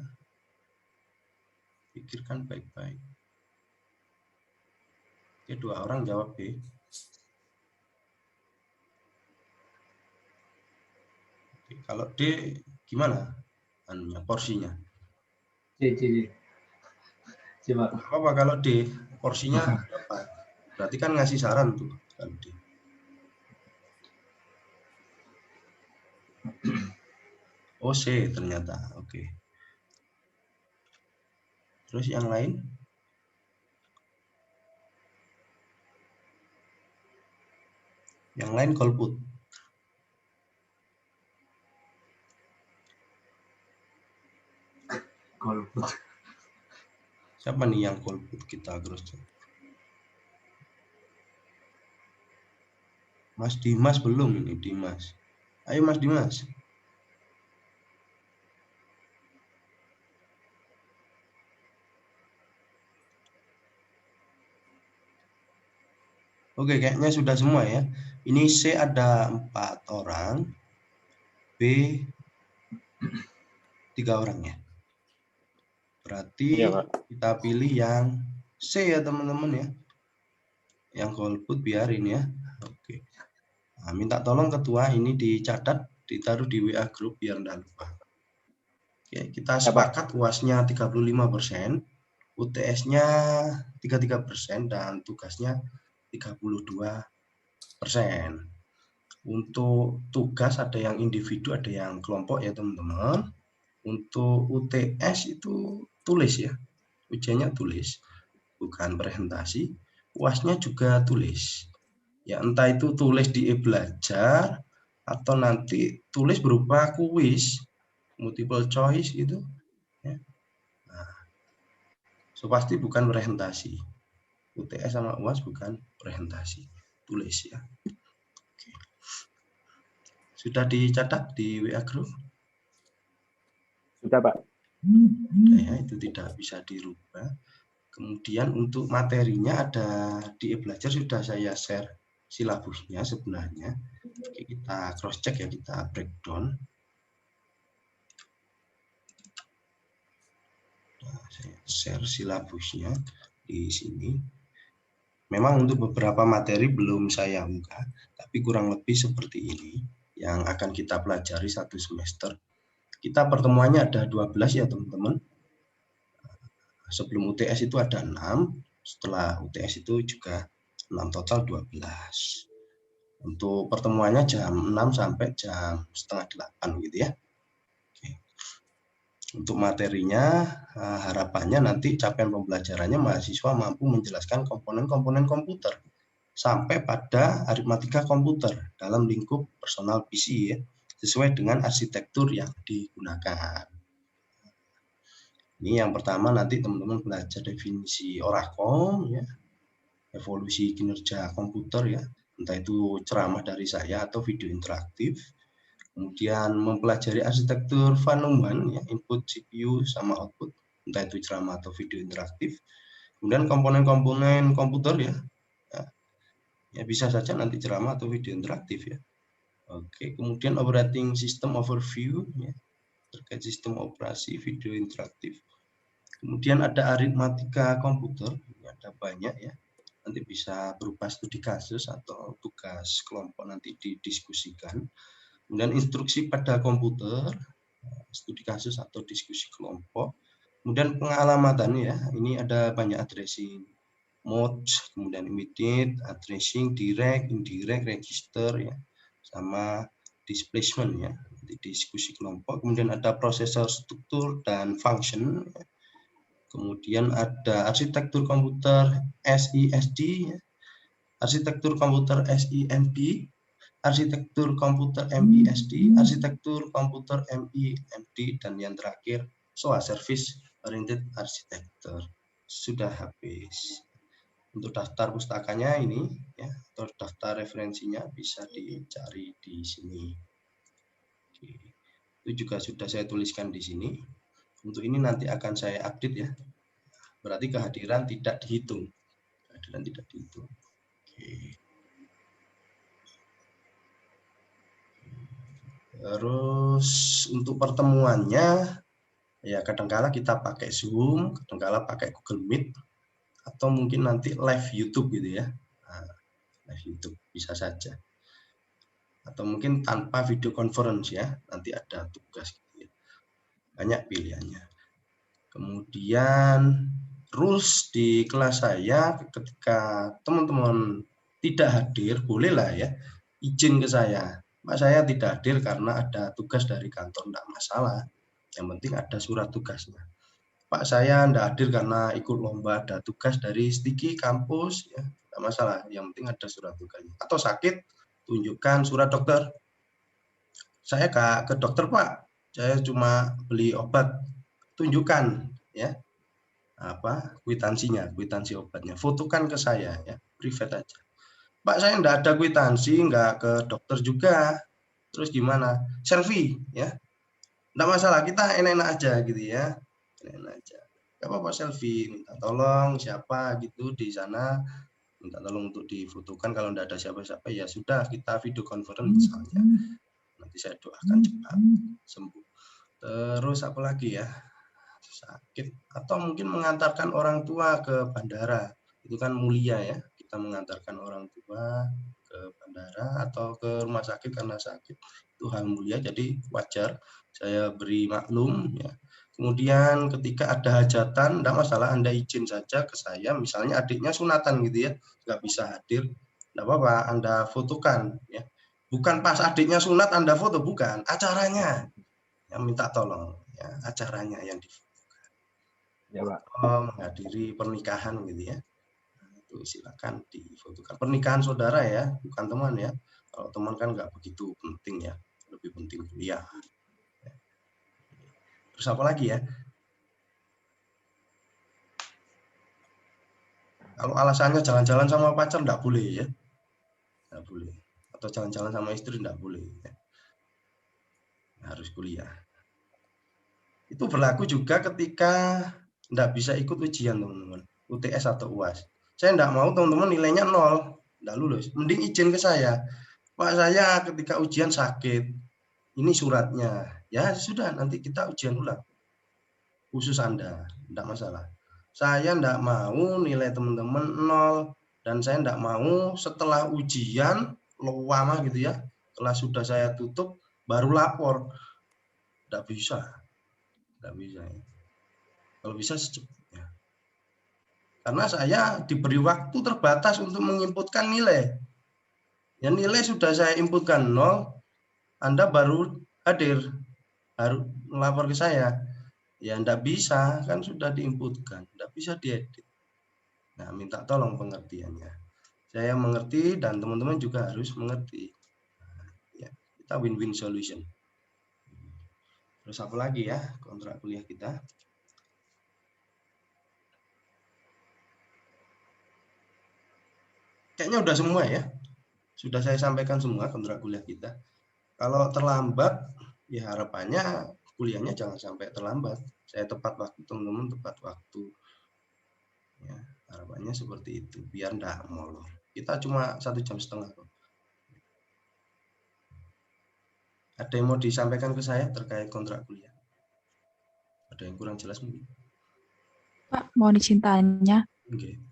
Pikirkan baik-baik. Oke, 2 orang jawab B. Oke, kalau D gimana? Anunya, porsinya. C. Apa kalau D porsinya berapa? Berarti kan ngasih saran tuh kalau D. Oh C ternyata, oke. Terus yang lain? Yang lain golput. Golput. Siapa nih yang golput kita terus? Mas Dimas belum ini, Dimas. Ayo Mas Dimas. Oke, kayaknya sudah semua ya. Ini C ada 4 orang, B 3 orang ya. Berarti Iya, Pak. kita pilih yang C ya teman-teman ya. Yang golput biarin ya. Oke. Nah, minta tolong ketua ini dicatat, ditaruh di WA grup biar enggak lupa. Oke, kita sepakat UAS-nya 35%, UTS-nya 33% dan tugasnya 32%. Untuk tugas ada yang individu, ada yang kelompok ya teman-teman. Untuk UTS itu tulis ya, ujiannya tulis, bukan presentasi. UASnya juga tulis. Ya entah itu tulis di e-belajar atau nanti tulis berupa kuis, multiple choice gitu. Ya. Nah, so pasti bukan presentasi. UTS sama UAS bukan presentasi, tulis ya. Oke. Sudah dicatat di WA Group? Sudah, Pak. Ya, itu tidak bisa dirubah. Kemudian untuk materinya ada di e-belajar sudah saya share silabusnya sebenarnya. Oke, kita cross check ya, kita breakdown. Nah, saya share silabusnya di sini. Memang untuk beberapa materi belum saya buka, tapi kurang lebih seperti ini yang akan kita pelajari satu semester. Kita pertemuannya ada 12 ya teman-teman. Sebelum UTS itu ada 6, setelah UTS itu juga 6, total 12. Untuk pertemuannya jam 6 sampai jam setengah 8 gitu ya. Oke. Untuk materinya, harapannya nanti capaian pembelajarannya mahasiswa mampu menjelaskan komponen-komponen komputer sampai pada aritmatika komputer dalam lingkup personal PC ya, sesuai dengan arsitektur yang digunakan. Ini yang pertama, nanti teman-teman belajar definisi Oracom ya, evolusi kinerja komputer ya, entah itu ceramah dari saya atau video interaktif. Kemudian mempelajari arsitektur Van Neumann ya, input CPU sama output, entah itu ceramah atau video interaktif. Kemudian komponen-komponen komputer ya, ya bisa saja nanti ceramah atau video interaktif ya. Oke, kemudian operating system overview ya, terkait sistem operasi video interaktif. Kemudian ada aritmatika komputer, ada banyak ya. Nanti bisa berupa studi kasus atau tugas kelompok nanti didiskusikan. Kemudian instruksi pada komputer, studi kasus atau diskusi kelompok. Kemudian pengalamatan ya, ini ada banyak addressing mode, kemudian immediate, addressing, direct, indirect, register ya, sama displacement ya, nanti diskusi kelompok. Kemudian ada prosesor struktur dan function ya. Kemudian ada arsitektur komputer SISD, arsitektur komputer SIMD, arsitektur komputer MISD, arsitektur komputer MIMD, dan yang terakhir SOA, Service Oriented Architecture. Sudah habis. Untuk daftar pustakanya ini, ya, atau daftar referensinya bisa dicari di sini. Oke. Itu juga sudah saya tuliskan di sini. Untuk ini nanti akan saya update ya. Berarti kehadiran tidak dihitung. Kehadiran tidak dihitung. Oke. Terus untuk pertemuannya, ya kadangkala kita pakai Zoom, kadangkala pakai Google Meet, atau mungkin nanti live YouTube gitu ya. Nah, live YouTube bisa saja. Atau mungkin tanpa video conference ya, nanti ada tugas gitu ya. Banyak pilihannya. Kemudian rules di kelas saya, ketika teman-teman tidak hadir, bolehlah ya izin ke saya. Pak, saya tidak hadir karena ada tugas dari kantor, tidak masalah. Yang penting ada surat tugasnya. Pak, saya tidak hadir karena ikut lomba, ada tugas dari Stiki kampus, ya tidak masalah. Yang penting ada surat tugasnya. Atau sakit, tunjukkan surat dokter. Saya ke dokter, Pak, saya cuma beli obat, tunjukkan ya apa kwitansinya, kwitansi obatnya, fotokan ke saya ya, private aja. Pak, saya enggak ada kwitansi, enggak ke dokter juga, terus gimana? Selfie ya, enggak masalah, kita enak-enak aja gitu ya, enak-enak aja. Enggak apa-apa selfie, minta tolong siapa gitu di sana, minta tolong untuk difotokan. Kalau enggak ada siapa-siapa ya sudah, kita video conference misalnya. Nanti saya doakan cepat sembuh. Terus apa lagi ya? Sakit atau mungkin mengantarkan orang tua ke bandara, itu kan mulia ya, kita mengantarkan orang tua ke bandara atau ke rumah sakit karena sakit, itu hal mulia, jadi wajar saya beri maklum ya. Kemudian ketika ada hajatan, tidak masalah, Anda izin saja ke saya, misalnya adiknya sunatan gitu ya, nggak bisa hadir, tidak apa-apa, Anda fotokan ya, Bukan pas adiknya sunat Anda foto, bukan. Acaranya yang minta tolong. Ya, acaranya yang Ya, Pak. menghadiri pernikahan gitu ya. Itu silakan difotokan. Pernikahan saudara ya, bukan teman ya. Kalau teman kan nggak begitu penting ya, lebih penting kuliah. Terus apa lagi ya? Kalau alasannya jalan-jalan sama pacar nggak boleh ya, nggak boleh. Atau jalan-jalan sama istri nggak boleh. Ya. Harus kuliah. Itu berlaku juga ketika nggak bisa ikut ujian teman-teman, UTS atau UAS. Saya nggak mau teman-teman nilainya 0, nggak lulus. Mending izin ke saya. Pak, saya ketika ujian sakit, ini suratnya. Ya sudah, nanti kita ujian ulang. Khusus Anda, tidak masalah. Saya tidak mau nilai teman-teman 0, dan saya tidak mau setelah ujian lama gitu ya, setelah sudah saya tutup baru lapor. Tidak bisa, tidak bisa. Kalau bisa secepatnya. Karena saya diberi waktu terbatas untuk menginputkan nilai. Ya, nilai sudah saya inputkan 0, Anda baru hadir, harus melapor ke saya. Ya enggak bisa, kan sudah diinputkan, enggak bisa diedit. Nah, minta tolong pengertiannya. Saya mengerti dan teman-teman juga harus mengerti. Nah, ya, kita win-win solution. Terus apa lagi ya kontrak kuliah kita? Kayaknya udah semua ya. Sudah saya sampaikan semua kontrak kuliah kita. Kalau terlambat, ya harapannya kuliahnya jangan sampai terlambat. Saya tepat waktu, teman-teman tepat waktu. Ya, harapannya seperti itu, biar enggak molor. Kita cuma 1,5 jam kok. Ada yang mau disampaikan ke saya terkait kontrak kuliah? Ada yang kurang jelas mungkin? Pak, mau izin tanya. Oke.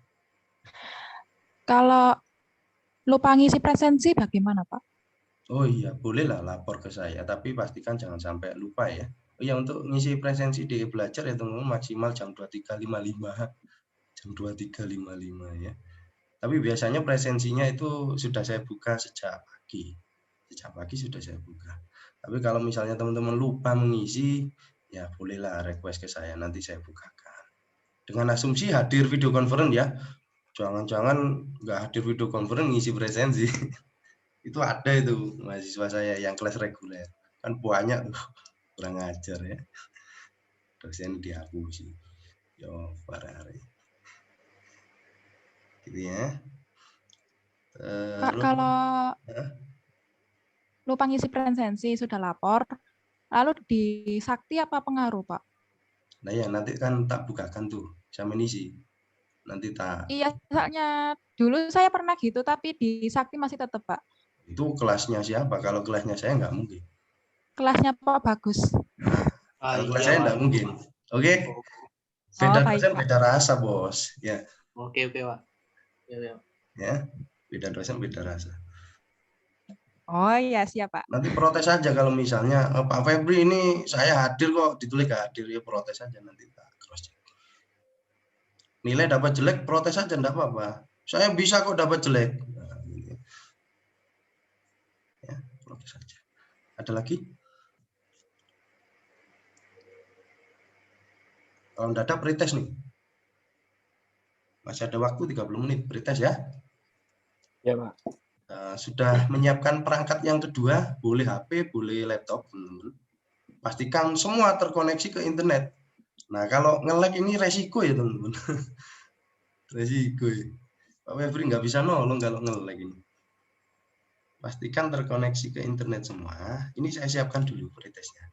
Kalau lupa ngisi presensi bagaimana, Pak? Oh iya, bolehlah lapor ke saya, tapi pastikan jangan sampai lupa ya. Oh iya, untuk ngisi presensi di belajar ya teman-teman maksimal jam 23.55. Jam 23.55 ya. Tapi biasanya presensinya itu sudah saya buka sejak pagi. Sejak pagi sudah saya buka. Tapi kalau misalnya teman-teman lupa mengisi, ya bolehlah request ke saya, nanti saya bukakan. Dengan asumsi hadir video conference ya. Jangan-jangan nggak hadir video conference ngisi presensi. Itu ada itu mahasiswa saya yang kelas reguler. Kan banyak tuh, kurang ajar ya. Dosen dihapusi. Yo, parah. Gitu ya. Pak, Terus, kalau lupa ngisi presensi sudah lapor, lalu di sakti apa pengaruh, Pak? nah ya nanti kan tak bukakan tuh, saya mengisi. Nanti tak. Iya, soalnya dulu saya pernah gitu, tapi di sakti masih tetap, Pak. Itu kelasnya siapa? Kalau kelasnya saya nggak mungkin. Kelasnya Pak bagus. Nah, kalau kelas saya nggak mungkin. Oke? Beda baik, dosen, Pak. beda rasa, bos. Ya. Oke, Pak. Ya, beda dosen, beda rasa. Oh iya, siap, Pak. Nanti protes aja kalau misalnya Pak Febri ini saya hadir kok ditulis gak hadir, ya protes aja nanti tak cross check. Nilai dapat jelek, protes aja enggak apa-apa. Saya bisa kok dapat jelek. Nah, gitu. Ya, protes aja. Ada lagi? Kalau enggak ada pretest nih. Masih ada waktu 30 menit pretest ya. Ya, Pak. Sudah menyiapkan perangkat yang kedua, boleh HP, boleh laptop. Pastikan semua terkoneksi ke internet. Nah, kalau nge-lag ini resiko ya, teman-teman. Resiko ya. Pak Febri nggak bisa nolong kalau nge-lag ini. Pastikan terkoneksi ke internet semua. Ini saya siapkan dulu pretestnya.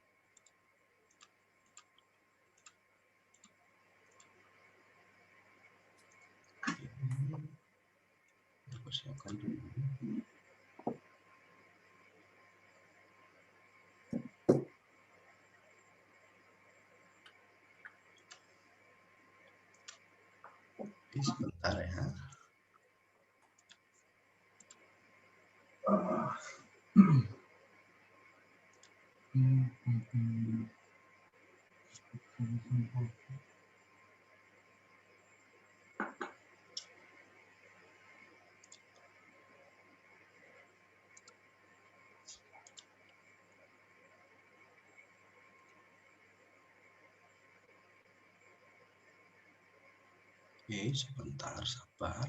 Siapkan dulu. Oke, sebentar ya. Oke, sebentar, sabar.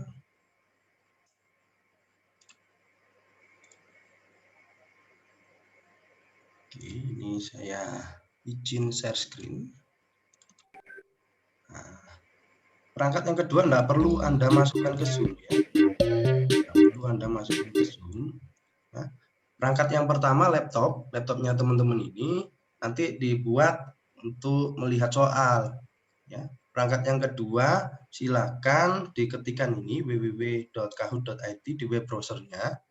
Oke, ini saya izin share screen. Nah, perangkat yang kedua enggak perlu Anda masukkan ke Zoom ya. Enggak perlu Anda masukkan ke Zoom. Nah, perangkat yang pertama laptopnya teman-teman ini nanti dibuat untuk melihat soal ya. Perangkat yang kedua silakan diketikkan ini www.kahoot.it di web browsernya,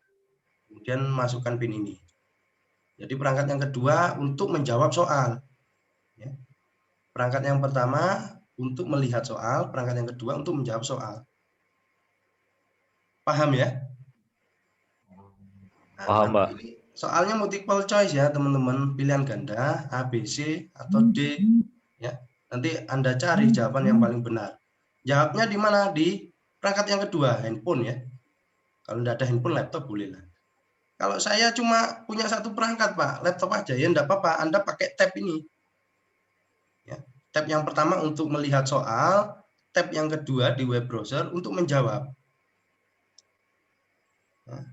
kemudian masukkan PIN ini. Jadi perangkat yang kedua untuk menjawab soal ya. Perangkat yang pertama untuk melihat soal, perangkat yang kedua untuk menjawab soal. Paham ya? Nah, Paham, Mbak. ini soalnya multiple choice ya teman-teman, pilihan ganda A, B, C atau D ya. Nanti Anda cari jawaban yang paling benar. Jawabnya di mana? Di perangkat yang kedua, handphone ya. Kalau tidak ada handphone, laptop boleh lah. Kalau saya cuma punya satu perangkat Pak, laptop aja ya enggak apa-apa, Anda pakai tab ini. Ya. Tab yang pertama untuk melihat soal, tab yang kedua di web browser untuk menjawab. Nah,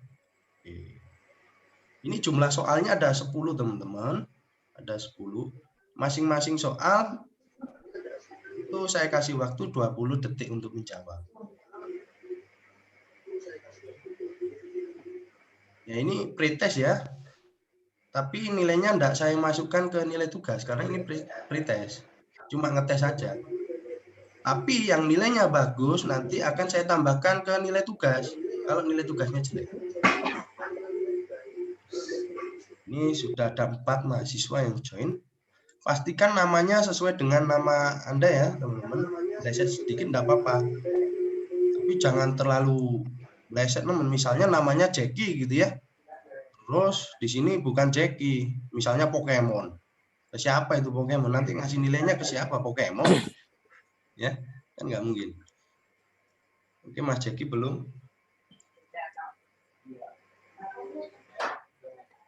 ini jumlah soalnya ada 10 teman-teman, ada 10. Masing-masing soal itu saya kasih waktu 20 detik untuk menjawab. Ya ini pretest ya, tapi nilainya enggak saya masukkan ke nilai tugas karena ini pretest, cuma ngetes saja. Tapi yang nilainya bagus nanti akan saya tambahkan ke nilai tugas kalau nilai tugasnya jelek. Ini sudah ada 4 mahasiswa yang join. Pastikan namanya sesuai dengan nama Anda ya, teman-teman. Leset sedikit enggak apa-apa. Tapi jangan terlalu leset, misalnya namanya Jackie gitu ya. Terus di sini bukan Jackie, misalnya Pokemon. Ke siapa itu Pokemon? Nanti ngasih nilainya ke siapa? Pokemon. Ya, kan nggak mungkin. Oke, Mas Jackie belum.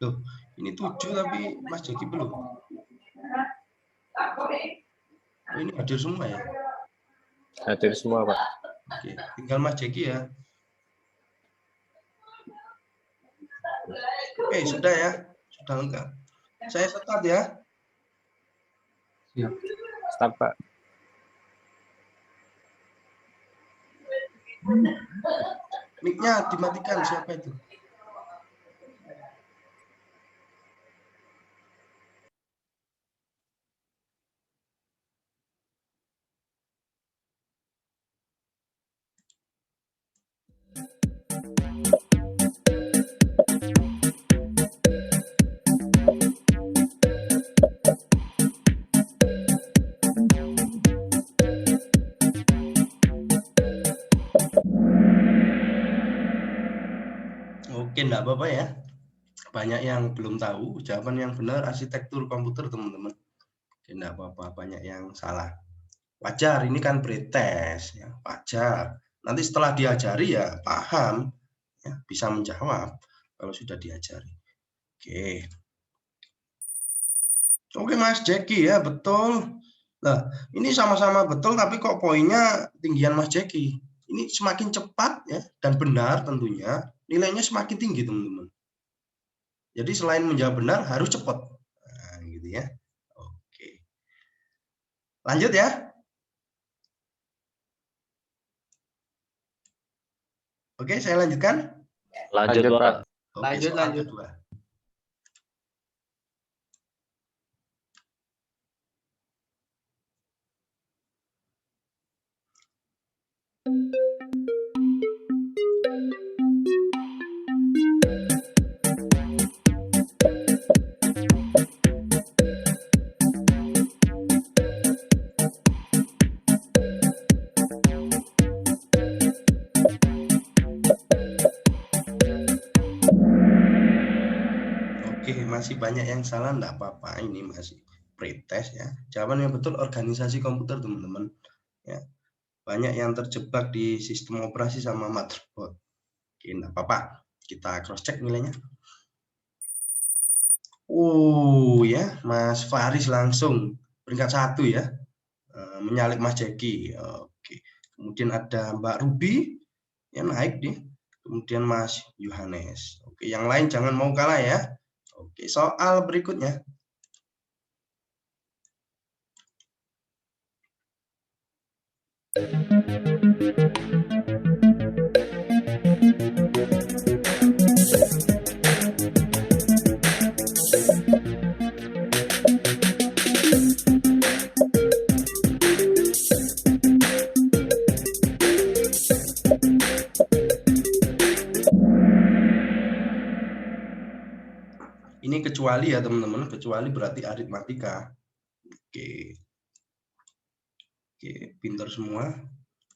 Tuh, ini 7 tapi Mas Jackie belum. Oh, ini hadir semua ya? Hadir semua, Pak. Oke, tinggal Mas Jackie ya. Oke, sudah ya. Sudah lengkap. Saya start ya. Siap. Start, Pak. Mic-nya dimatikan, siapa itu? Oke, enggak apa-apa ya. Banyak yang belum tahu, jawaban yang benar arsitektur komputer, teman-teman. Oke, enggak apa-apa, banyak yang salah. Wajar, ini kan pretest ya, wajar. Nanti setelah diajari ya paham, ya, bisa menjawab kalau sudah diajari. Oke. Oke, Mas Jackie ya, betul. Nah, ini sama-sama betul tapi kok poinnya tinggian Mas Jackie. Ini semakin cepat ya dan benar tentunya, nilainya semakin tinggi, teman-teman. Jadi selain menjawab benar harus cepat. Nah, gitu ya. Oke. Lanjut ya. Oke, saya lanjutkan. Lanjut, Pak. Oke, soal kedua. Oke, masih banyak yang salah, enggak apa-apa. Ini masih pretest ya. Jawaban yang betul organisasi komputer, teman-teman. Ya. Banyak yang terjebak di sistem operasi sama motherboard. Oke, enggak apa-apa. Kita cross check nilainya. Ya, Mas Faris langsung peringkat 1 ya. Menyalip Mas Jackie. Oke. Kemudian Kemudian ada Mbak Ruby, ya naik nih. Kemudian Mas Yohanes. Oke, yang lain jangan mau kalah ya. Oke, soal berikutnya. Ini kecuali ya teman-teman, kecuali berarti aritmatika. Oke. Oke, pintar semua.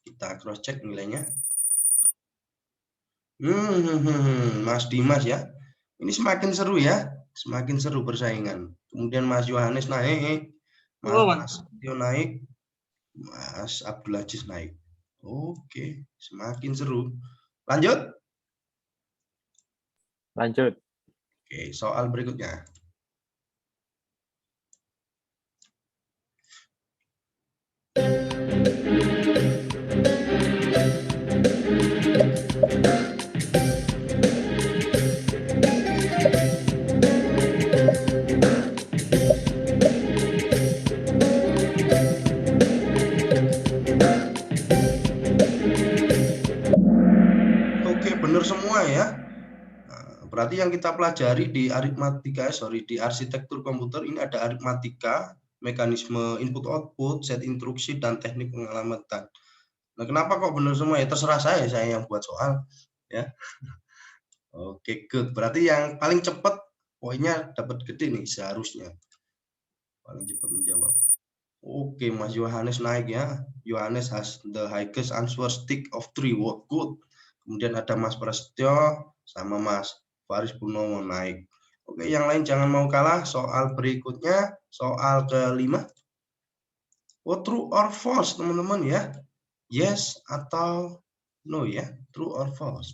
Kita cross check nilainya. Mas Dimas ya. Ini semakin seru ya. Semakin seru persaingan. Kemudian Mas Yohanes naik. Mas Tio naik. Mas Abdul Aziz naik. Oke, semakin seru. Lanjut. Lanjut. Oke, soal berikutnya. Oke, benar semua ya. Berarti yang kita pelajari di aritmatika, di arsitektur komputer ini ada aritmatika, mekanisme input-output, set instruksi, dan teknik pengalamatan. Nah, kenapa kok benar semua ya? Terserah saya yang buat soal. Ya. Oke, good. Berarti yang paling cepat poinnya dapat gede nih seharusnya. Paling cepat menjawab. Oke, Mas Yohanes naik ya. Yohanes has the highest answer stick of 3. What good. Kemudian ada Mas Prasetyo sama Mas Faris Purnomo naik. Oke, yang lain jangan mau kalah. Soal berikutnya, soal kelima. Oh, true or false, teman-teman ya. Yes atau no ya. True or false.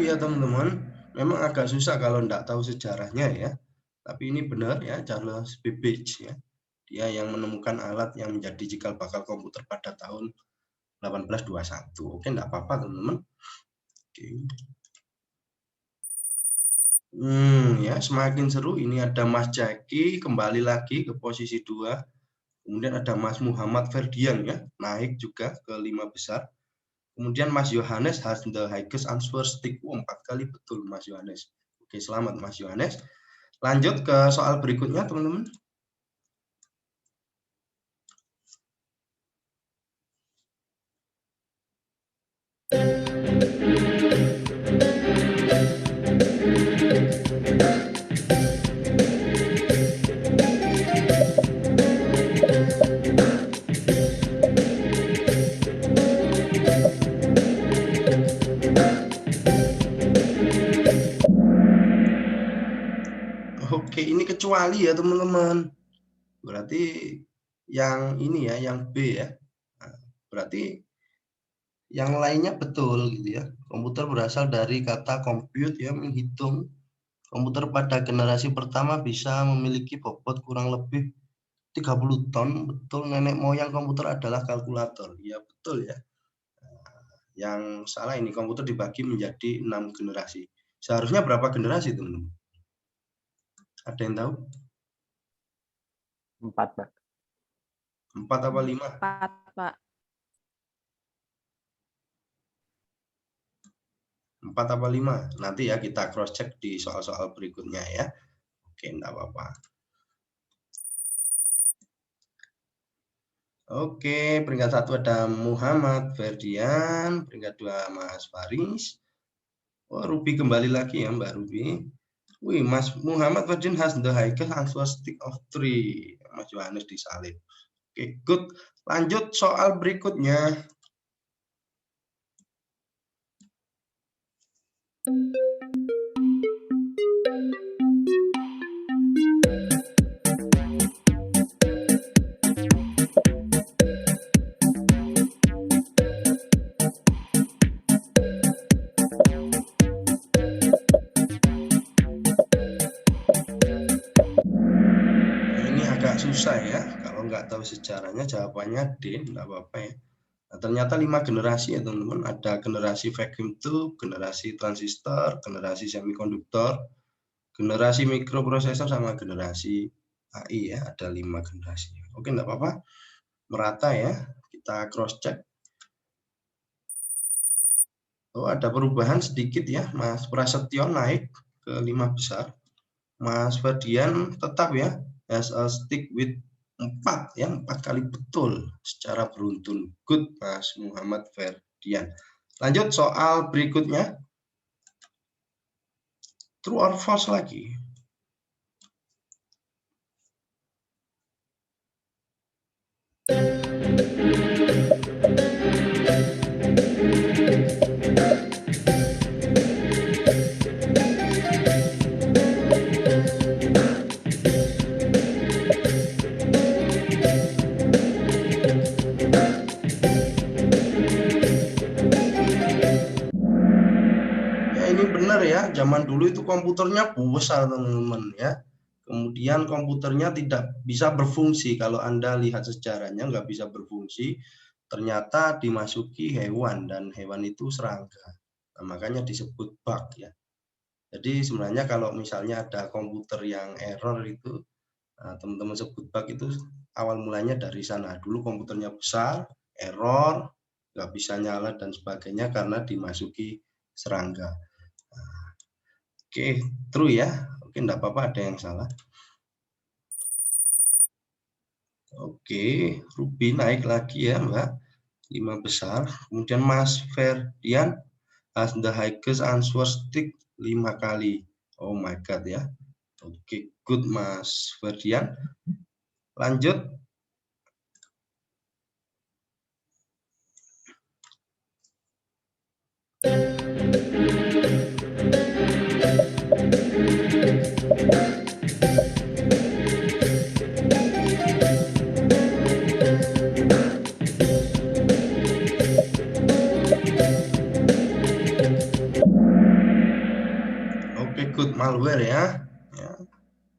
Ya teman-teman, memang agak susah kalau enggak tahu sejarahnya ya. Tapi ini benar ya, Charles Babbage ya. Dia yang menemukan alat yang menjadi cikal bakal komputer pada tahun 1821. Oke, enggak apa-apa teman-teman. Oke. Ya, semakin seru. Ini ada Mas Jaki kembali lagi ke posisi 2. Kemudian ada Mas Muhammad Ferdian ya, naik juga ke 5 besar. Kemudian Mas Yohanes has the highest answer stick. 4 kali betul Mas Yohanes. Oke, selamat Mas Yohanes. Lanjut ke soal berikutnya, teman-teman. Oke, ini kecuali ya teman-teman. Berarti yang ini ya, yang B ya. Nah, berarti yang lainnya betul gitu ya. Komputer berasal dari kata compute ya, menghitung. Komputer pada generasi pertama bisa memiliki bobot kurang lebih 30 ton. Betul, nenek moyang komputer adalah kalkulator. Ya betul ya. Yang salah ini, komputer dibagi menjadi 6 generasi. Seharusnya berapa generasi teman-teman? Ada yang tahu? 4, Pak. 4 apa 5? 4, Pak. 4 apa 5? Nanti ya kita cross check di soal-soal berikutnya ya. Oke, enggak apa-apa. Oke, peringkat 1 ada Muhammad Ferdian, peringkat 2 Mas Faris. Oh, Ruby kembali lagi ya, Mbak Ruby. Wih, Mas Muhammad Ferdian has the highest answer stick of 3. Mas Yohanes disalib. Oke, good. Lanjut soal berikutnya. susah ya. Kalau nggak tahu sejarahnya jawabannya D, nggak apa-apa ya. Nah, ternyata 5 generasi ya teman-teman. Ada generasi vacuum tube, generasi transistor, generasi semikonduktor, generasi mikroprosesor, sama generasi AI ya. Ada 5 generasi. Oke, nggak apa-apa. Merata ya. Kita cross check. Oh, ada perubahan sedikit ya. Mas Prasetyo naik ke 5 besar. Mas Ferdian tetap ya. As a stick with 4 ya, 4 kali betul secara beruntun. Good Mas Muhammad Ferdian. Lanjut soal berikutnya. True or false lagi. Ya, zaman dulu itu komputernya besar teman-teman ya. Kemudian komputernya tidak bisa berfungsi. Kalau Anda lihat sejarahnya nggak bisa berfungsi, ternyata dimasuki hewan dan hewan itu serangga. Nah, makanya disebut bug ya. Jadi sebenarnya kalau misalnya ada komputer yang error itu, teman-teman sebut bug itu awal mulanya dari sana. Dulu komputernya besar, error, nggak bisa nyala dan sebagainya karena dimasuki serangga. Oke, true ya. Oke, enggak apa-apa ada yang salah. Oke, Ruby naik lagi ya, Mbak. 5 besar. Kemudian Mas Ferdian has the highest answer stick 5 kali. Oh my God ya. Oke, good Mas Ferdian. Lanjut. Good malware ya.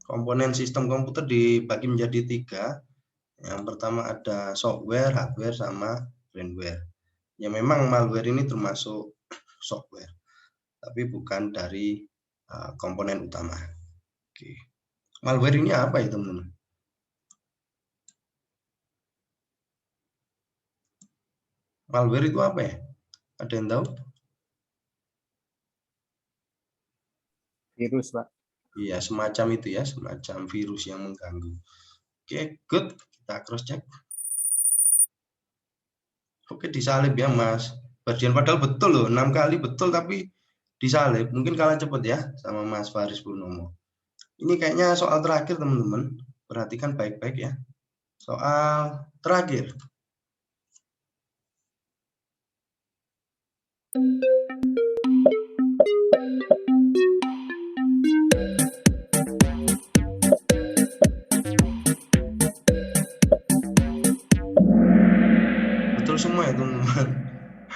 Komponen sistem komputer dibagi menjadi 3. Yang pertama ada software, hardware, sama firmware. Ya memang malware ini termasuk software, tapi bukan dari komponen utama. Oke. Malware ini apa ya teman-teman? Malware itu apa ya? Ada yang tahu? Virus, Pak. Iya, semacam itu ya, semacam virus yang mengganggu. Oke, good. Kita cross check. Oke, disalib ya Mas Ferdian, padahal betul loh, 6 kali betul tapi disalib. Mungkin kalah cepet ya sama Mas Faris Purnomo. Ini kayaknya soal terakhir teman-teman. Perhatikan baik-baik ya. Soal terakhir. Betul semua ya teman-teman.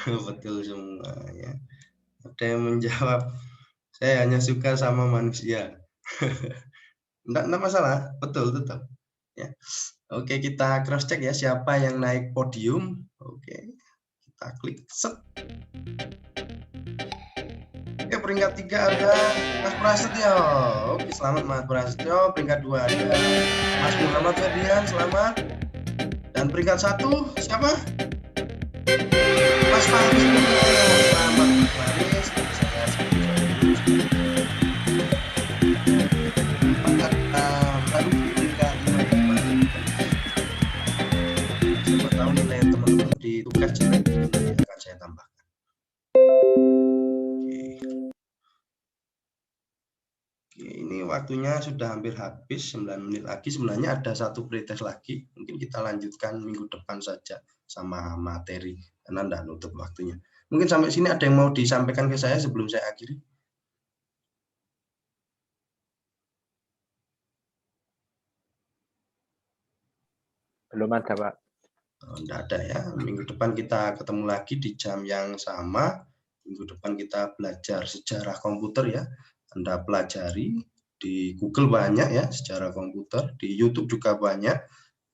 Betul semua ya. Ada yang menjawab, saya hanya suka sama manusia. Enggak masalah, betul tetap. Ya. Oke, kita cross check ya siapa yang naik podium. Oke, kita klik set. Oke, peringkat 3 ada Mas Prasetyo. Oke, selamat Mas Prasetyo. Peringkat 2 ada Mas Muhammad Ferdian, selamat. Dan peringkat 1 siapa? Mas Faris. Selamat Mas Faris. Siapa tahu nilai teman-teman di tugas akan saya tambahkan. Oke, ini waktunya sudah hampir habis, 9 menit lagi. Sebenarnya ada satu pretest lagi, mungkin kita lanjutkan minggu depan saja sama materi, karena tidak nutup waktunya. Mungkin sampai sini ada yang mau disampaikan ke saya sebelum saya akhiri? Belum ada, Pak. Tidak ada ya. Minggu depan kita ketemu lagi di jam yang sama. Minggu depan kita belajar sejarah komputer ya. Anda pelajari, Di Google banyak ya, secara komputer, di YouTube juga banyak.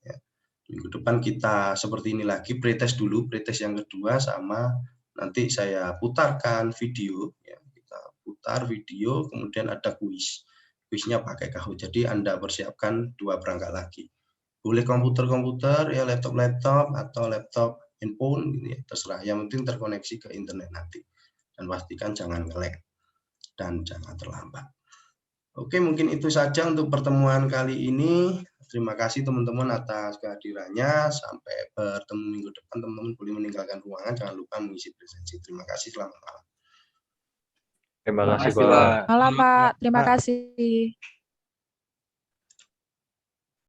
Ya. Minggu depan kita seperti ini lagi, pretest dulu, pretest yang kedua, sama nanti saya putarkan video. Ya. Kita putar video, kemudian ada kuis. Kuisnya pakai Kahoot, jadi Anda persiapkan 2 perangkat lagi. Boleh komputer-komputer, ya laptop-laptop, atau laptop handphone, gitu ya, terserah. Yang penting terkoneksi ke internet nanti. Dan pastikan jangan nge-lag dan jangan terlambat. Oke, mungkin itu saja untuk pertemuan kali ini. Terima kasih teman-teman atas kehadirannya. Sampai bertemu minggu depan, teman-teman boleh meninggalkan ruangan. Jangan lupa mengisi presensi. Terima kasih, selamat malam. Terima kasih, kasih, Pak. Pak. Malam, Pak. Terima kasih.